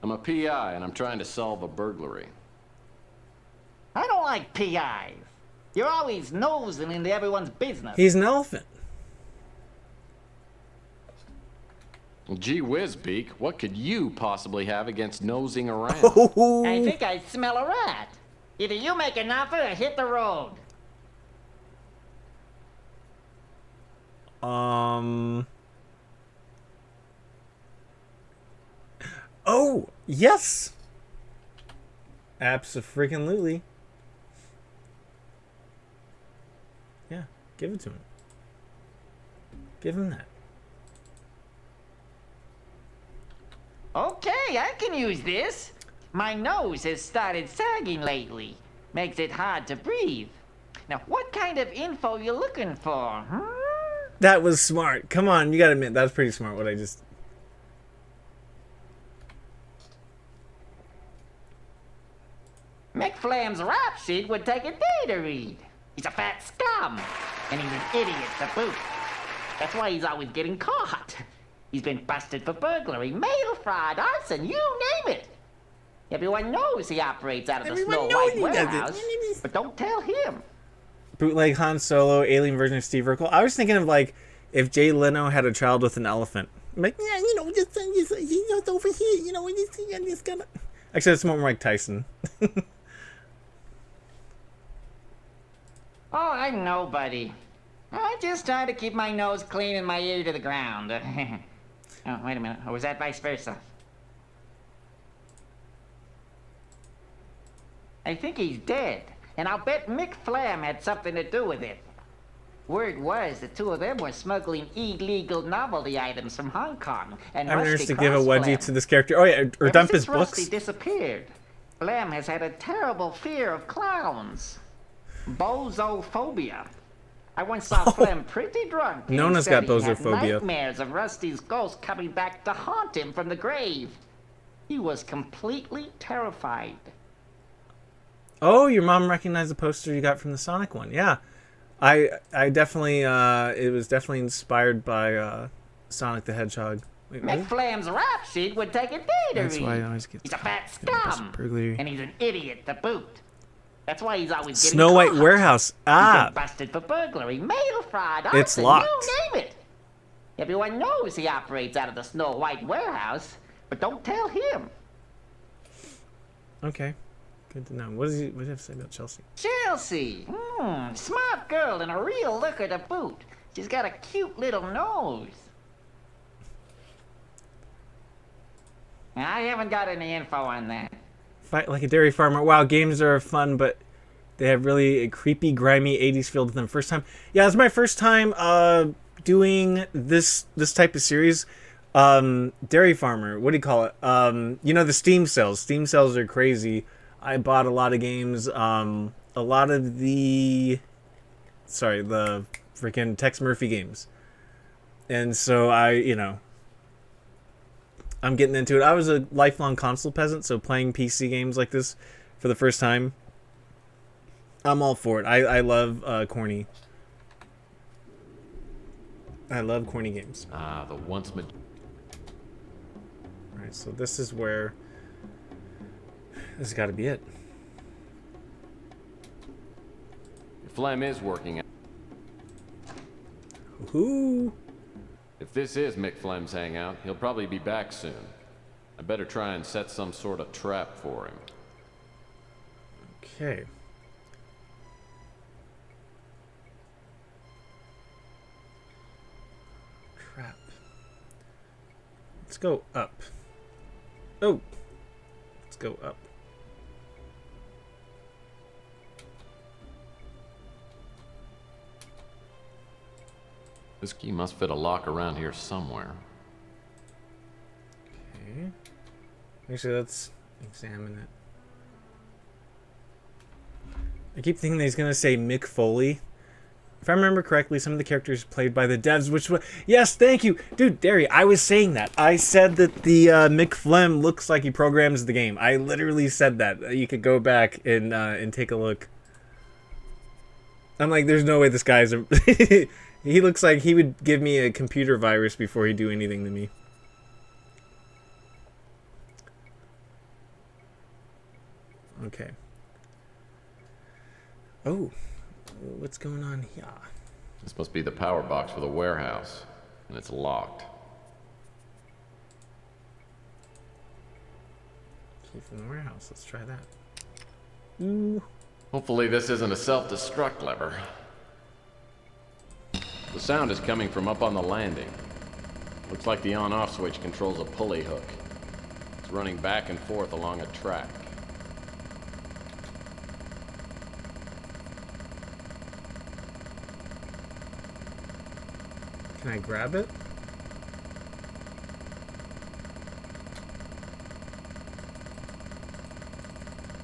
I'm a PI and I'm trying to solve a burglary. I don't like PIs. You're always nosing into everyone's business. He's an elephant. Well, gee whiz, Beak, what could you possibly have against nosing around? I think I smell a rat. Either you make an offer or hit the road. Oh, yes. Abso-freaking-lutely. Yeah, give it to him. Give him that. Okay, I can use this. My nose has started sagging lately. Makes it hard to breathe. Now, what kind of info you looking for, huh? That was smart. Come on, you gotta admit, that was pretty smart what I just... McFlam's rap sheet would take a day to read. He's a fat scum, and he's an idiot to boot. That's why he's always getting caught. He's been busted for burglary, mail fraud, arson, you name it. Everyone knows he operates out of the Snow White warehouse, but don't tell him. Bootleg Han Solo, alien version of Steve Urkel. I was thinking of like if Jay Leno had a child with an elephant. I'm like, yeah, you know, just over here, you know, just gonna. Actually, it's more Mike Tyson. Oh, I'm nobody. I just try to keep my nose clean and my ear to the ground. Oh, wait a minute. Or was that vice versa? I think he's dead, and I'll bet Mick Flam had something to do with it. Word was the two of them were smuggling illegal novelty items from Hong Kong, and I'm Rusty nervous to give a crossed wedgie Flem. to this character. Oh yeah, or Ever dump since his Rusty books. disappeared, Flem has had a terrible fear of clowns. Bozophobia. I once saw Flem pretty drunk. and Nona's said got he had bozophobia. nightmares of Rusty's ghost coming back to haunt him from the grave. He was completely terrified. Oh, your mom recognized the poster you got from the Sonic one. Yeah, I definitely it was definitely inspired by Sonic the Hedgehog. Wait, what? McFlam's rap sheet would take a day to That's read. why I always get He's a fat busted scum, burglary. and he's an idiot to boot. That's why he's always getting Snow White caught. Warehouse. He's Ah, been busted for burglary, mail fraud, It's arson, locked. you name it. Everyone knows he operates out of the Snow White Warehouse, but don't tell him. okay. Good to know. What does he have to say about Chelsea? Chelsea, smart girl and a real looker to boot. She's got a cute little nose. I haven't got any info on that. Fight like a dairy farmer. Wow, games are fun, but they have really a creepy, grimy 80s feel to them. First time. Yeah, it's my first time doing this type of series. Dairy farmer. What do you call it? You know, the Steam sales. Steam sales are crazy. I bought a lot of games. A lot of the freaking Tex Murphy games. And so I'm getting into it. I was a lifelong console peasant, so playing PC games like this for the first time, I'm all for it. I love corny. I love corny games. Ah, the once... Alright, so this is where... This has got to be it. Flem is working out. Ooh. If this is Mick Flem's hangout, he'll probably be back soon. I better try and set some sort of trap for him. Okay. Trap. Let's go up. Oh. Let's go up. This key must fit a lock around here somewhere. Okay. Actually, let's examine it. I keep thinking that he's going to say Mick Foley. If I remember correctly, some of the characters played by the devs, which was... Yes, thank you! Dude, Derry, I was saying that. I said that the Mick Flem looks like he programs the game. I literally said that. You could go back and take a look. I'm like, there's no way this guy's a... He looks like he would give me a computer virus before he'd do anything to me. Okay. Oh, what's going on here? This must be the power box for the warehouse, and it's locked. Key from the warehouse. Let's try that. Ooh. Hopefully this isn't a self-destruct lever. The sound is coming from up on the landing. Looks like the on-off switch controls a pulley hook. It's running back and forth along a track. Can I grab it?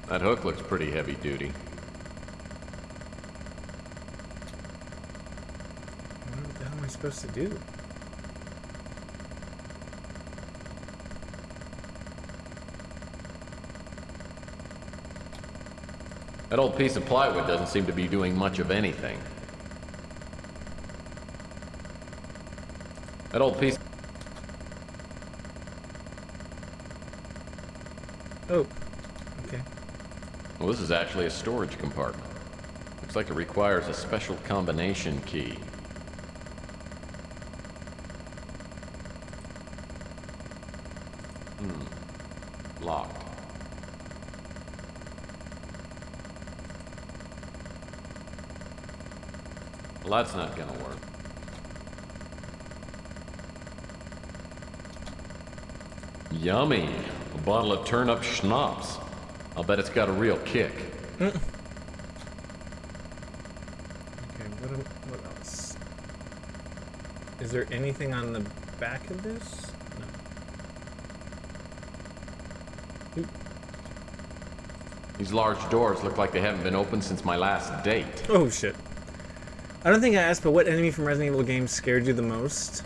That hook looks pretty heavy duty. What the hell am I supposed to do? That old piece of plywood doesn't seem to be doing much of anything. That old piece... Oh, okay. Well, this is actually a storage compartment. Looks like it requires a special combination key. Locked. Well, that's not gonna work. Yummy! A bottle of turnip schnapps. I'll bet it's got a real kick. Okay, what else? Is there anything on the back of this? No. Oop. These large doors look like they haven't been opened since my last date. Oh shit. I don't think I asked, but what enemy from Resident Evil games scared you the most?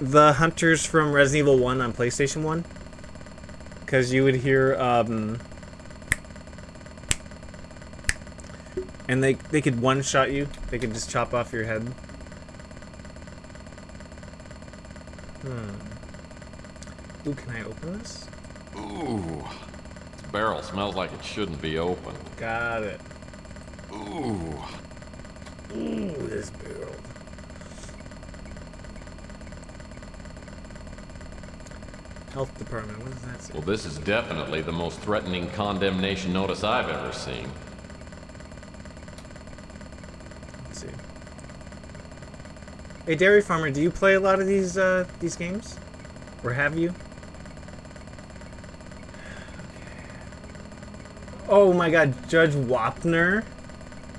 The hunters from Resident Evil 1 on PlayStation 1. Because you would hear, and they could one-shot you. They could just chop off your head. Ooh, can I open this? Ooh. This barrel smells like it shouldn't be opened. Got it. Ooh. Ooh, this barrel. Health department, what does that say? Well, this is definitely the most threatening condemnation notice I've ever seen. Let's see. Hey, Dairy Farmer, do you play a lot of these games? Or have you? Oh my god, Judge Wapner.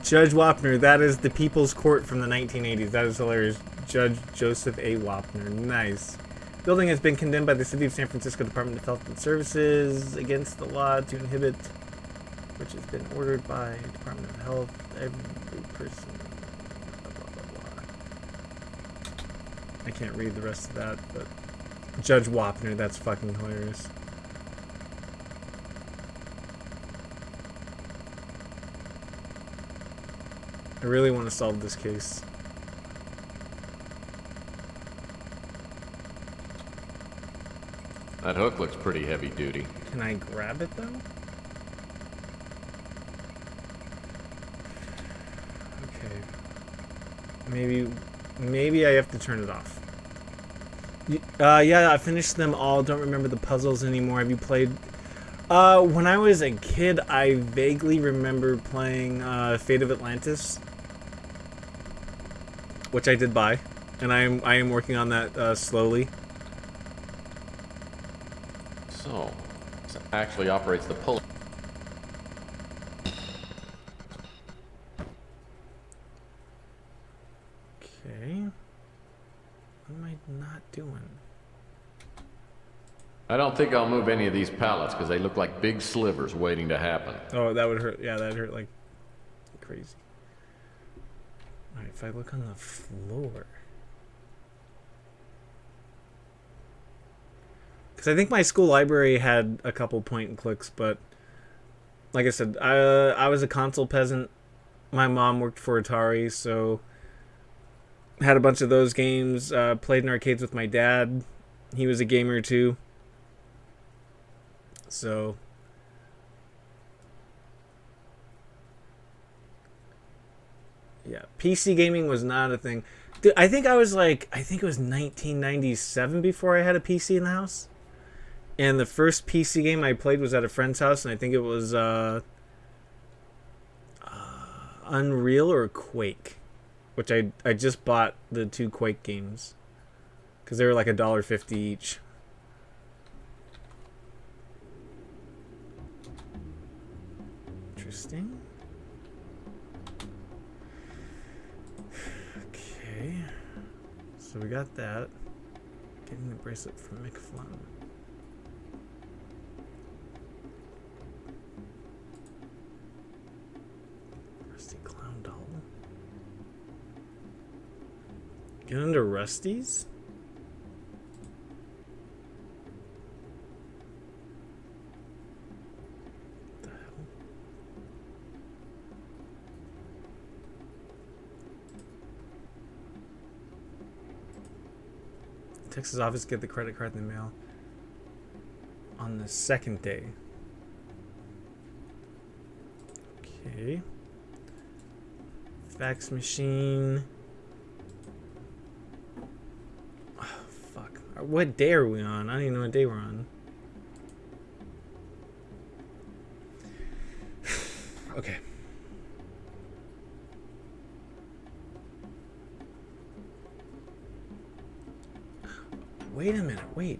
Judge Wapner, that is the People's Court from the 1980s. That is hilarious. Judge Joseph A. Wapner. Nice. Building has been condemned by the City of San Francisco Department of Health and Services against the law to inhibit, which has been ordered by Department of Health, every person, blah, blah, blah, blah. I can't read the rest of that, but Judge Wapner, that's fucking hilarious. I really want to solve this case. That hook looks pretty heavy duty. Can I grab it though? Okay. Maybe I have to turn it off. Yeah, I finished them all. Don't remember the puzzles anymore. Have you played? When I was a kid, I vaguely remember playing Fate of Atlantis, which I did buy, and I am working on that slowly. So, this actually operates the pulley. Okay. What am I not doing? I don't think I'll move any of these pallets because they look like big slivers waiting to happen. Oh, that would hurt. Yeah, that'd hurt like crazy. Alright, if I look on the floor. Because I think my school library had a couple point and clicks, but like I said, I was a console peasant. My mom worked for Atari, so had a bunch of those games. Played in arcades with my dad. He was a gamer too. So yeah, PC gaming was not a thing. Dude, I think it was 1997 before I had a PC in the house. And the first PC game I played was at a friend's house, and I think it was Unreal or Quake, which I just bought the 2 Quake games because they were like $1.50 each. Interesting. Okay, so we got that. Getting the bracelet from McFlung. Rusty Clown Doll. Get into Rusty's? What the hell? Texas office get the credit card in the mail on the 2nd day. Okay. Fax machine. Oh, fuck. What day are we on? I don't even know what day we're on. Okay. Wait a minute, wait.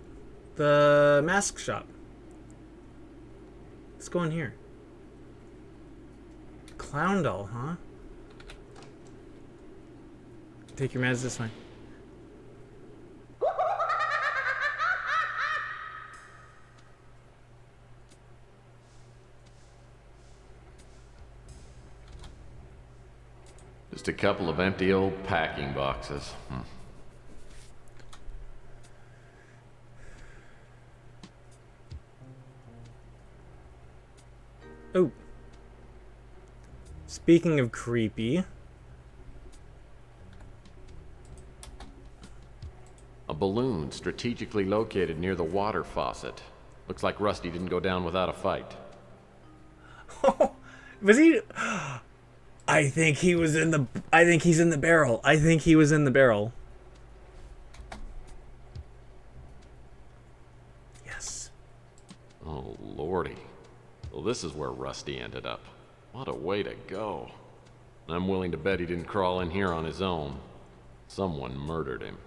The mask shop. Let's go in here. Clown doll, huh? Take your meds this way. Just a couple of empty old packing boxes. Oh. Speaking of creepy. A balloon strategically located near the water faucet. Looks like Rusty didn't go down without a fight. Was he? I think he was in the. I think he's in the barrel. I think he was in the barrel. Yes. Oh, lordy. Well, this is where Rusty ended up. What a way to go. I'm willing to bet he didn't crawl in here on his own. Someone murdered him.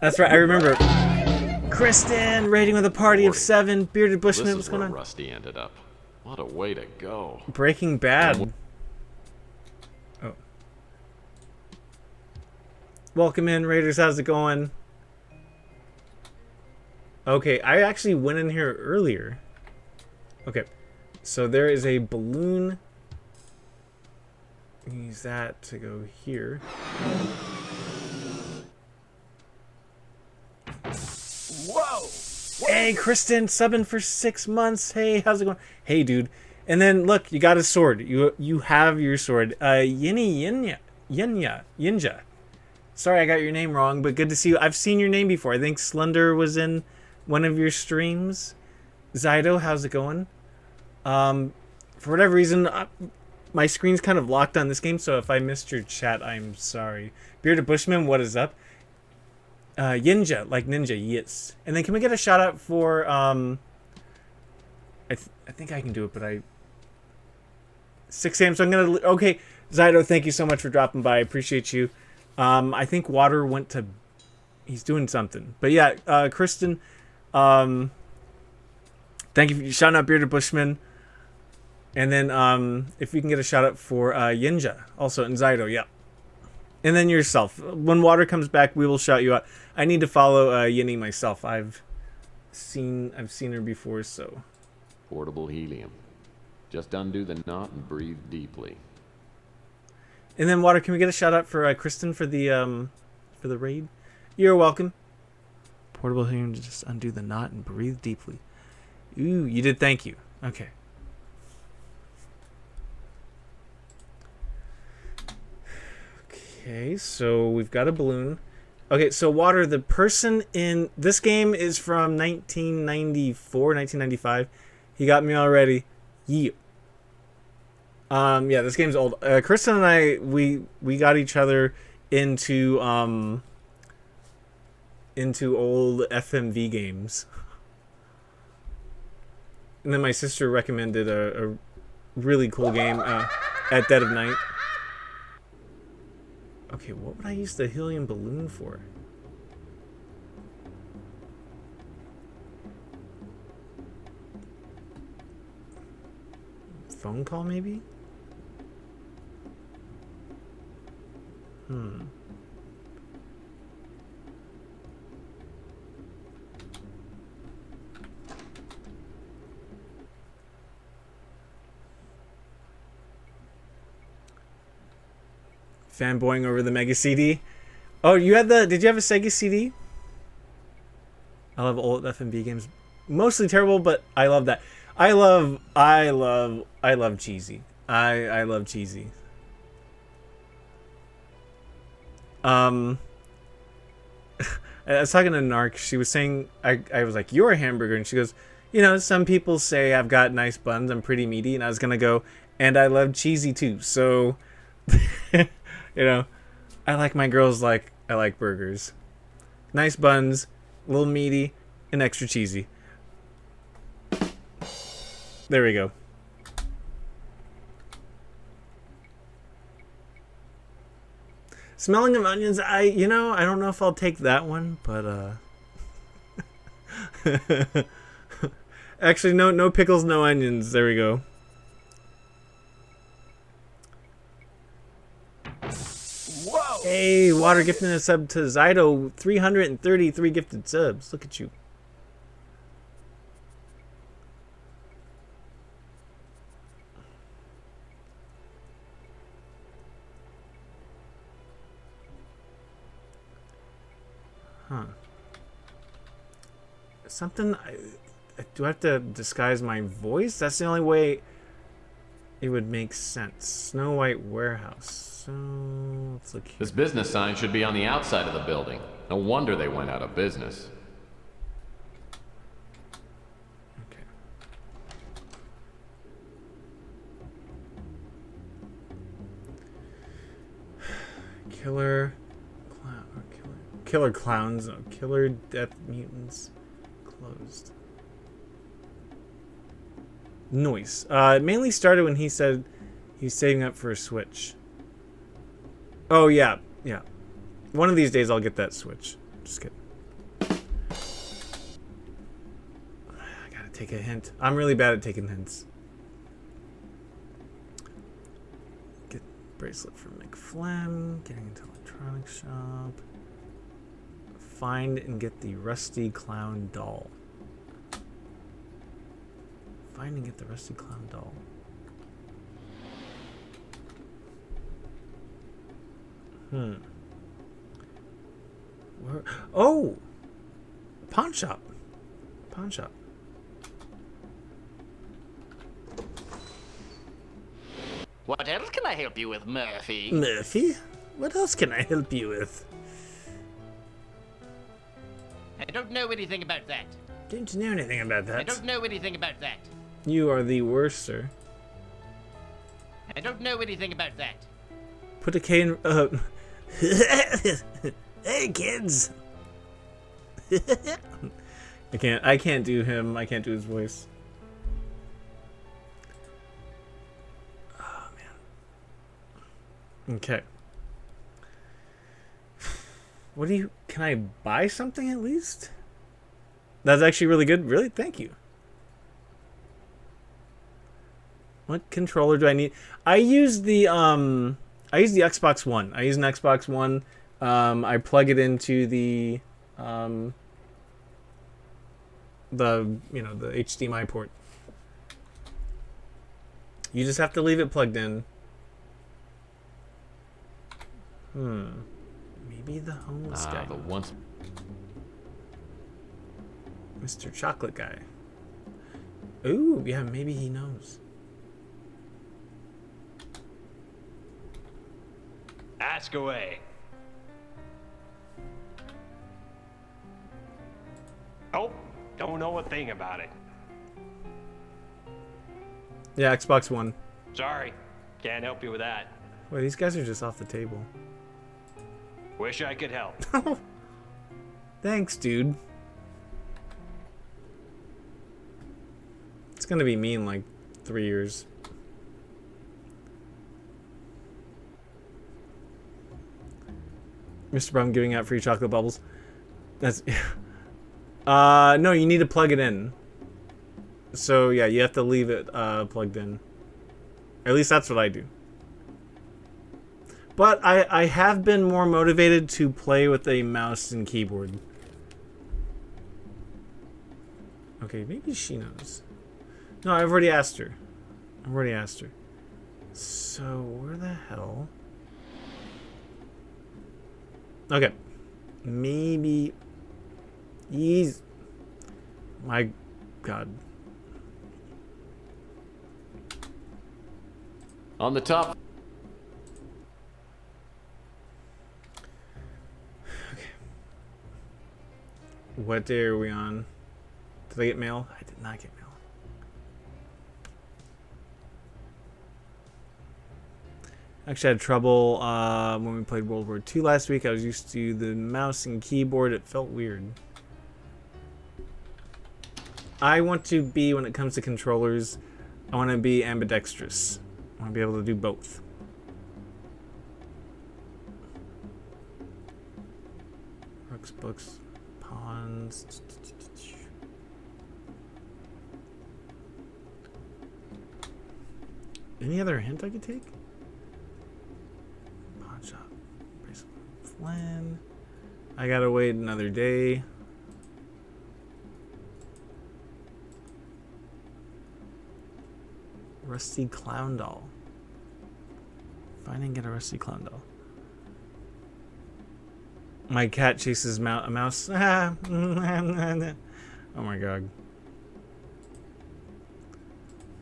That's right, I remember. Kristen, raiding with a party of 7, bearded bushman. What's going on? Rusty ended up. What a way to go. Breaking Bad. Oh. Welcome in, Raiders. How's it going? Okay, I actually went in here earlier. Okay, so there is a balloon. Use that to go here. Whoa! Hey, Kristen, subbing for 6 months. Hey, how's it going? Hey, dude. And then look, you got a sword. You have your sword. Yinja. Sorry, I got your name wrong, but good to see you. I've seen your name before. I think Slender was in one of your streams. Zydo, how's it going? For whatever reason, my screen's kind of locked on this game, so if I missed your chat, I'm sorry. Bearded Bushman, what is up? Yinja, like ninja, yes. And then can we get a shout out for I think I can do it, but 6 a.m. So I'm gonna okay, Zydo, thank you so much for dropping by. I appreciate you. I think Water went to he's doing something. But yeah, Kristen, thank you for shouting out Bearded Bushman. And then if we can get a shout out for Yinja also and Zydo, yeah. And then yourself. When Water comes back, we will shout you out. I need to follow Yinny myself. I've seen her before, so. Portable helium. Just undo the knot and breathe deeply. And then Water, can we get a shout out for Kristen for the raid? You're welcome. Portable helium to just undo the knot and breathe deeply. Ooh, you did. Thank you. Okay. Okay, so we've got a balloon. Okay, so Water, the person in this game is from 1994, 1995. He got me already. Yeah. Yeah, this game's old. Kristen and I, we got each other into old FMV games. And then my sister recommended a really cool game at Dead of Night. Okay, what would I use the helium balloon for? Phone call, maybe? Fanboying over the Mega CD. Oh, did you have a Sega CD? I love old FMV games. Mostly terrible, but I love that. I love cheesy. I love cheesy. I was talking to Narc. She was saying, I was like, you're a hamburger. And she goes, some people say I've got nice buns. I'm pretty meaty. And I was going to go, and I love cheesy too. So, I like my girls like I like burgers. Nice buns, a little meaty, and extra cheesy. There we go. Smelling of onions, I don't know if I'll take that one, but Actually, no pickles, no onions. There we go. Whoa! Hey, Water gifting a sub to Zydo. 333 gifted subs. Look at you. Huh. Something... do I have to disguise my voice? That's the only way it would make sense. Snow White Warehouse. So, let's look here. This business sign should be on the outside of the building. No wonder they went out of business. Okay. Killer clowns. No, killer death mutants. Closed. Noise. It mainly started when he said he was saving up for a Switch. Oh, yeah. Yeah. One of these days I'll get that Switch. Just kidding. I gotta take a hint. I'm really bad at taking hints. Get bracelet from McFlem. Getting into electronics shop. Find and get the Rusty Clown doll. Find and get the Rusty Clown doll. Where? Oh! Pawn shop. Pawn shop. What else can I help you with, Murphy? Murphy? What else can I help you with? I don't know anything about that. Don't you know anything about that? I don't know anything about that. You are the worst, sir. I don't know anything about that. Put a K in. Hey, kids. I can't do him. I can't do his voice. Oh man. Okay. What do you? Can I buy something at least? That's actually really good. Really, thank you. What controller do I need? I use the Xbox One. I use an Xbox One. I plug it into the HDMI port. You just have to leave it plugged in. Maybe the homeless guy. The once. Mr. Chocolate Guy. Ooh, yeah, maybe he knows. Ask away. Oh, don't know a thing about it. Yeah, Xbox One. Sorry, can't help you with that. Wait, these guys are just off the table. Wish I could help. Thanks, dude. It's gonna be me in like 3 years. Mr. Brum giving out free chocolate bubbles. That's no, you need to plug it in. So yeah, you have to leave it plugged in. At least that's what I do. But I have been more motivated to play with a mouse and keyboard. Okay, maybe she knows. No, I've already asked her. So, where the hell? Okay. Maybe... He's... My God. On the top. What day are we on? Did I get mail? I did not get mail. Actually, I had trouble when we played World War II last week. I was used to the mouse and keyboard. It felt weird. I want to be, when it comes to controllers, I want to be ambidextrous. I want to be able to do both. Rooks, books, pawns. Any other hint I could take? Pawn shop. Flynn. I gotta wait another day. Rusty clown doll. Find and get a rusty clown doll. My cat chases a mouse. Oh my god.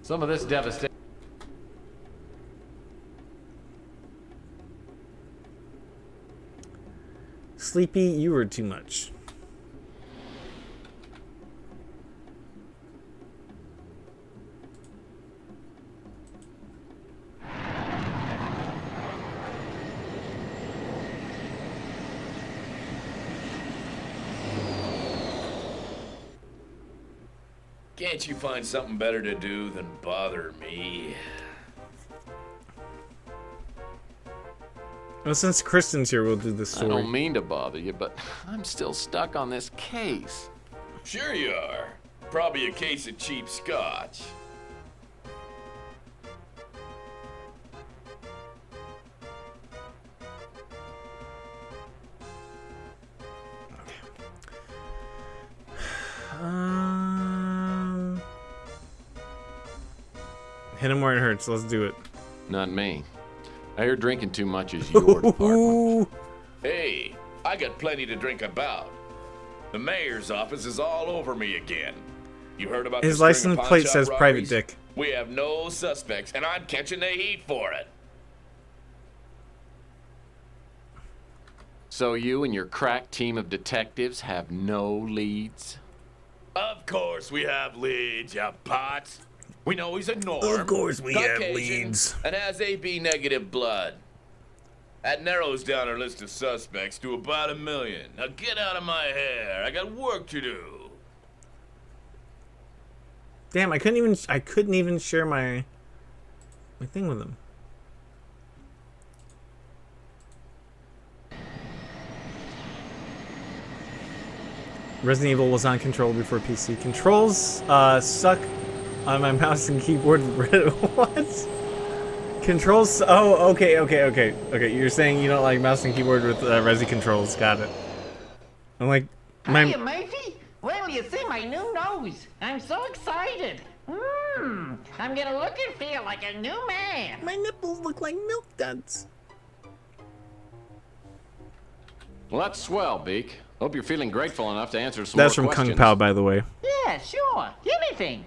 Some of this devastation. Sleepy, you were too much. Can't you find something better to do than bother me? Well, since Kristen's here, we'll do this I story. don't mean to bother you, but I'm still stuck on this case. Sure you are. Probably a case of cheap scotch. Hit him where it hurts. Let's do it. Not me. I hear drinking too much is your department. Hey, I got plenty to drink about. The mayor's office is all over me again. You heard about His the string license of plate pawn says shop private robberies? dick. We have no suspects, and I'm catching the heat for it. So you and your crack team of detectives have no leads? Of course we have leads, you pots. We know he's a norm. Of course we have Caucasian, leads. And has AB negative blood. That narrows down our list of suspects to about 1 million. Now get out of my hair. I got work to do. Damn, I couldn't even share my thing with him. Resident Evil was on control before PC. Controls suck on my mouse and keyboard. What? Controls? Oh, okay. You're saying you don't like mouse and keyboard with Resi controls. Got it. I'm like, Hiya, Murphy. Well, you see my new nose. I'm so excited. I'm gonna look and feel like a new man. my nipples look like milk duds. Well, that's swell, Beak. Hope you're feeling grateful enough to answer some That's more from questions. Kung Pao, by the way. Yeah, sure. Anything.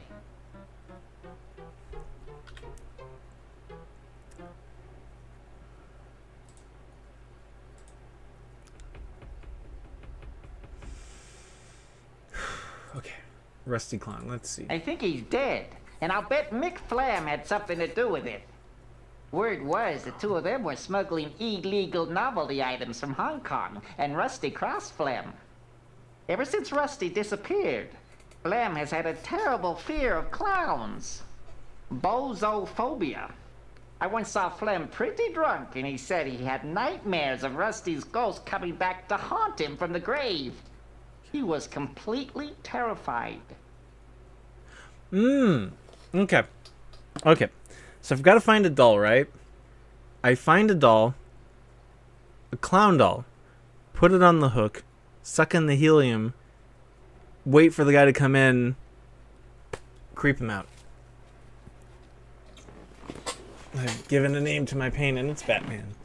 Okay, Rusty Clown. Let's see. I think he's dead, and I'll bet Mick Flam had something to do with it. Word was the two of them were smuggling illegal novelty items from Hong Kong, and Rusty crossed Flam. Ever since Rusty disappeared, Flam has had a terrible fear of clowns. Bozophobia. I once saw Flem pretty drunk, and he said he had nightmares of Rusty's ghost coming back to haunt him from the grave. He was completely terrified. Okay. Okay. So I've got to find a doll, right? I find a doll, a clown doll, put it on the hook, suck in the helium, wait for the guy to come in, creep him out. I've given a name to my pain, and it's Batman.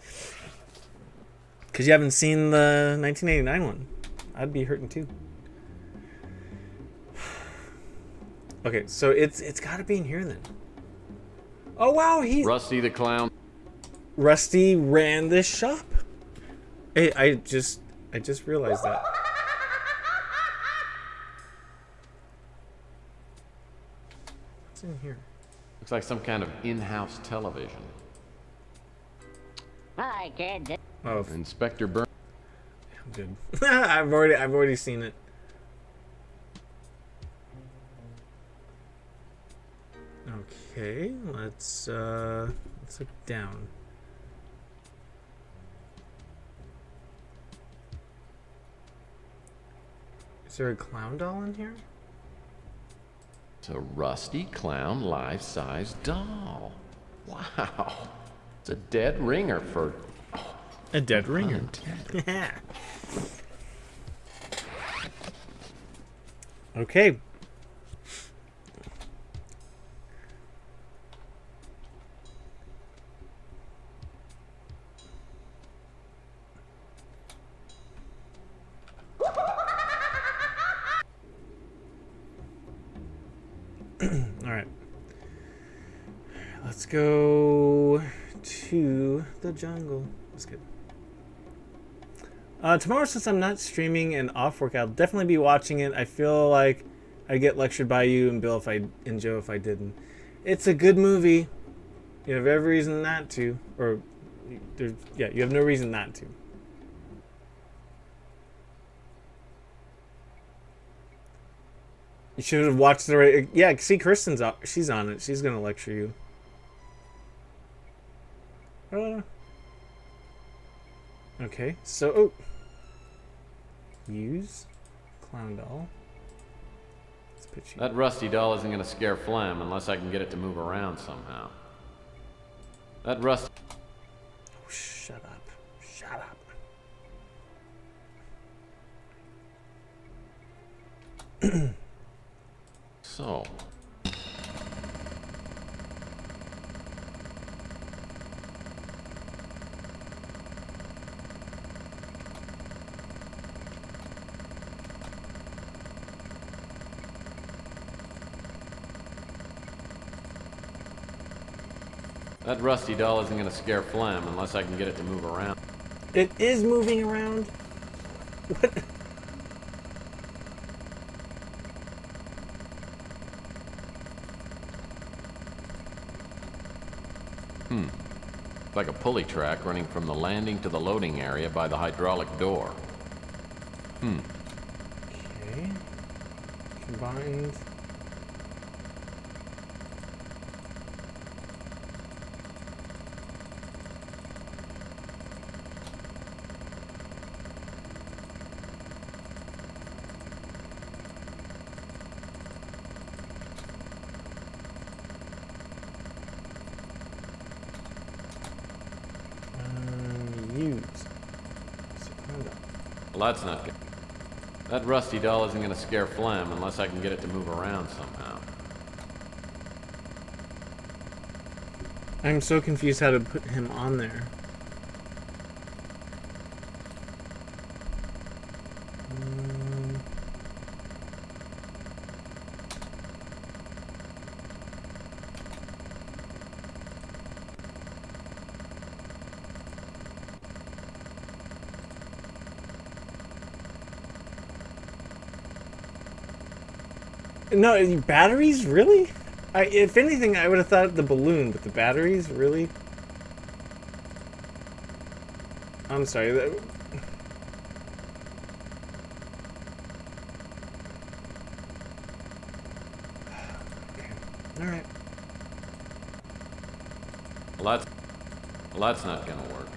Because you haven't seen the 1989 one. I'd be hurting too. Okay, so it's got to be in here then. Oh wow, Rusty the Clown. Rusty ran this shop. Hey, I just realized that. What's in here? Looks like some kind of in-house television. Hi, kid. Oh, Inspector Burn. I'm good. I've already seen it. Okay, let's look down. Is there a clown doll in here? It's a Rusty Clown life-size doll. Wow. It's a dead ringer for... A dead ringer. Okay. All right. Let's go to the jungle. That's good. Tomorrow, since I'm not streaming and off work, I'll definitely be watching it. I feel like I'd get lectured by you and Bill and Joe if I didn't. It's a good movie. You have every reason not to, or you have no reason not to. You should have watched the right. Yeah, see, Kristen's she's on it. She's gonna lecture you. Okay, so use clown doll. Let's pitch you. That rusty doll isn't gonna scare Flem unless I can get it to move around somehow. That rusty... Oh, shut up. Shut up. So... That rusty doll isn't gonna scare Flem unless I can get it to move around. It is moving around. What? Like a pulley track running from the landing to the loading area by the hydraulic door. Okay. Combined. Well, that's not good. That rusty doll isn't gonna scare Flem unless I can get it to move around somehow. I'm so confused how to put him on there. No, batteries? Really? If anything, I would have thought the balloon, but the batteries? Really? I'm sorry. Okay. Alright. Well, that's not gonna work.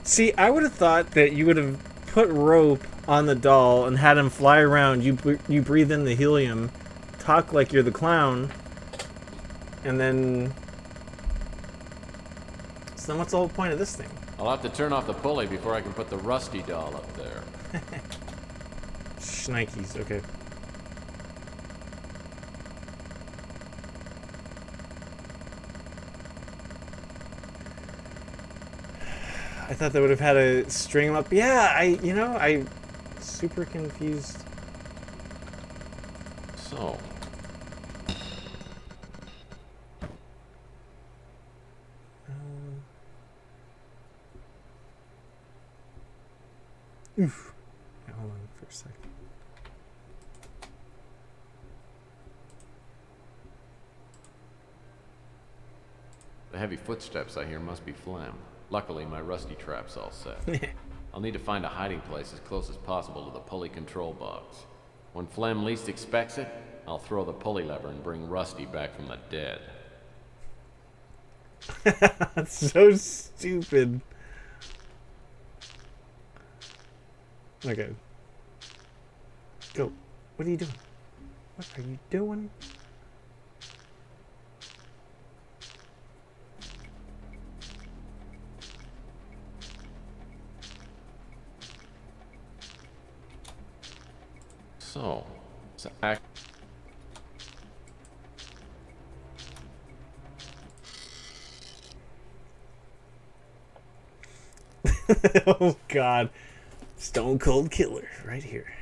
See, I would have thought that you would have put rope on the doll and had him fly around. You breathe in the helium, talk like you're the clown, and then... So then what's the whole point of this thing? I'll have to turn off the pulley before I can put the rusty doll up there. Shnikes, okay. I thought they would have had to string him up. Yeah, I super confused. So. Oof. Yeah, hold on for a second. The heavy footsteps I hear must be Flem. Luckily, my rusty trap's all set. I'll need to find a hiding place as close as possible to the pulley control box. When Flem least expects it, I'll throw the pulley lever and bring Rusty back from the dead. That's so stupid. Okay. Go. What are you doing? What are you doing? So, it's act. Oh God, Stone Cold Killer right here.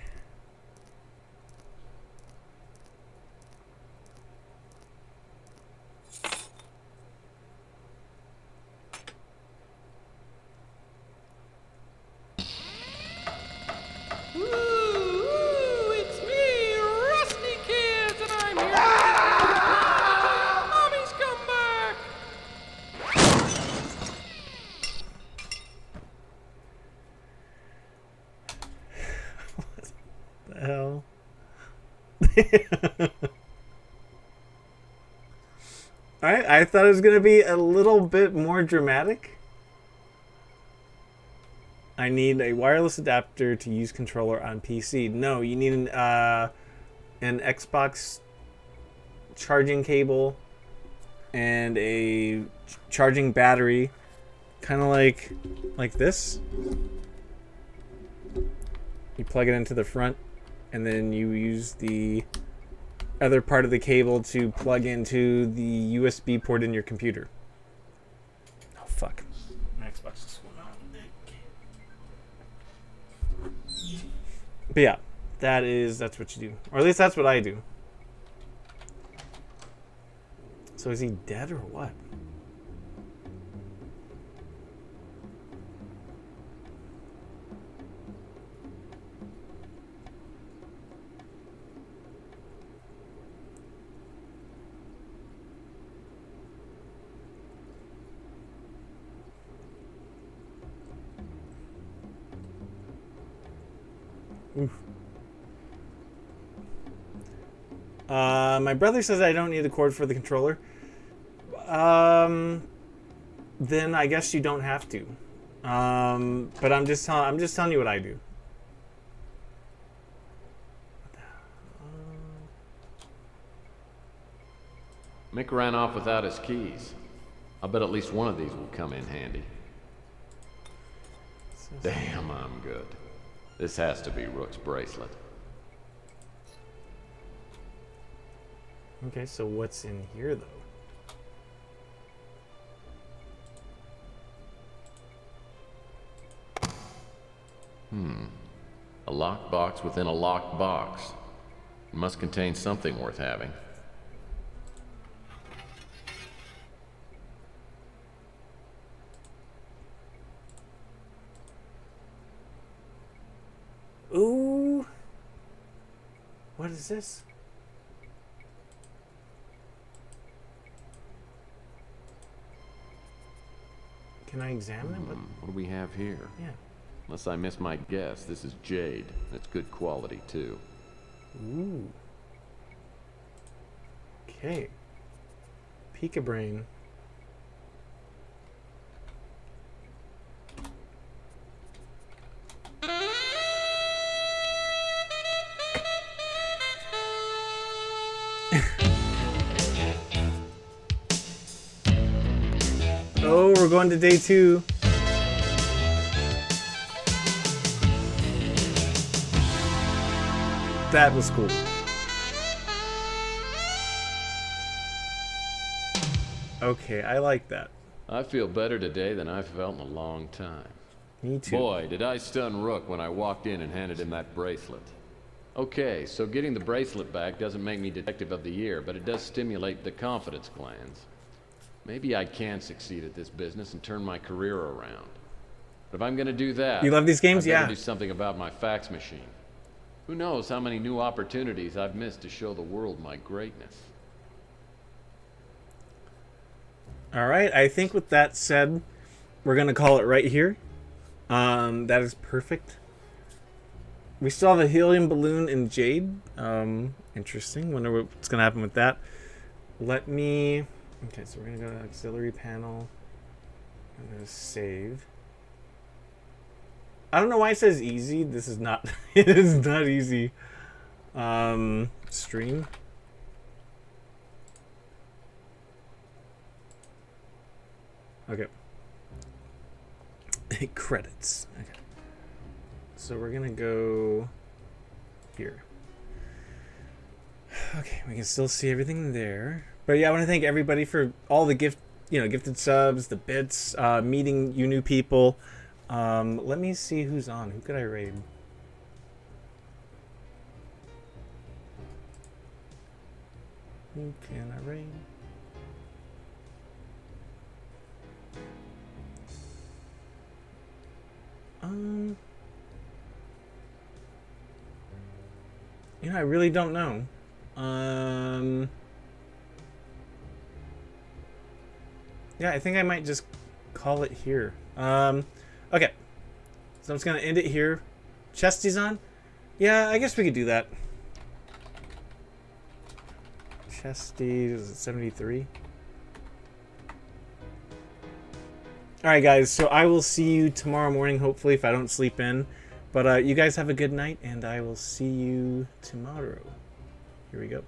It's me, Rusty Kids, and I'm here. Mommy's come back. The hell? Alright, I thought it was going to be a little bit more dramatic. I need a wireless adapter to use controller on PC. No, you need an Xbox charging cable and a charging battery, kind of like this. You plug it into the front, and then you use the other part of the cable to plug into the USB port in your computer. Oh fuck! My Xbox is going on. But yeah, that's what you do, or at least that's what I do. So is he dead or what? Oof. My brother says I don't need a cord for the controller. Then I guess you don't have to. But I'm just telling you what I do. Mick ran off without his keys. I bet at least one of these will come in handy. Damn, I'm good. This has to be Rook's bracelet. Okay, so what's in here though? A locked box within a locked box. It must contain something worth having. Ooh. What is this? Can I examine it? What do we have here? Yeah. Unless I miss my guess, this is jade. It's good quality, too. Ooh. Okay. Pika Brain. Oh, we're going to day 2. That was cool. Okay, I like that. I feel better today than I've felt in a long time. Me too. Boy, did I stun Rook when I walked in and handed him that bracelet. Okay, so getting the bracelet back doesn't make me Detective of the Year, but it does stimulate the confidence glands. Maybe I can succeed at this business and turn my career around. But if I'm gonna do that, You love these games? I better Yeah. do something about my fax machine. Who knows how many new opportunities I've missed to show the world my greatness. All right, I think with that said, we're going to call it right here. That is perfect. We still have a helium balloon in jade. Interesting. Wonder what's going to happen with that. Let me... Okay, so we're going to go to auxiliary panel. I'm going to save. I don't know why it says easy. This is not... It is not easy. Stream. Okay. Credits. Okay. So we're gonna go here. Okay, we can still see everything there. But yeah, I want to thank everybody for all the gifted subs, the bits, meeting you new people. Let me see who's on. Who could I raid? Who can I raid? I really don't know. Yeah, I think I might just call it here. Okay. So I'm just gonna end it here. Chesty's on? Yeah, I guess we could do that. Chesty is 73. Alright guys, so I will see you tomorrow morning, hopefully, if I don't sleep in. But you guys have a good night, and I will see you tomorrow. Here we go.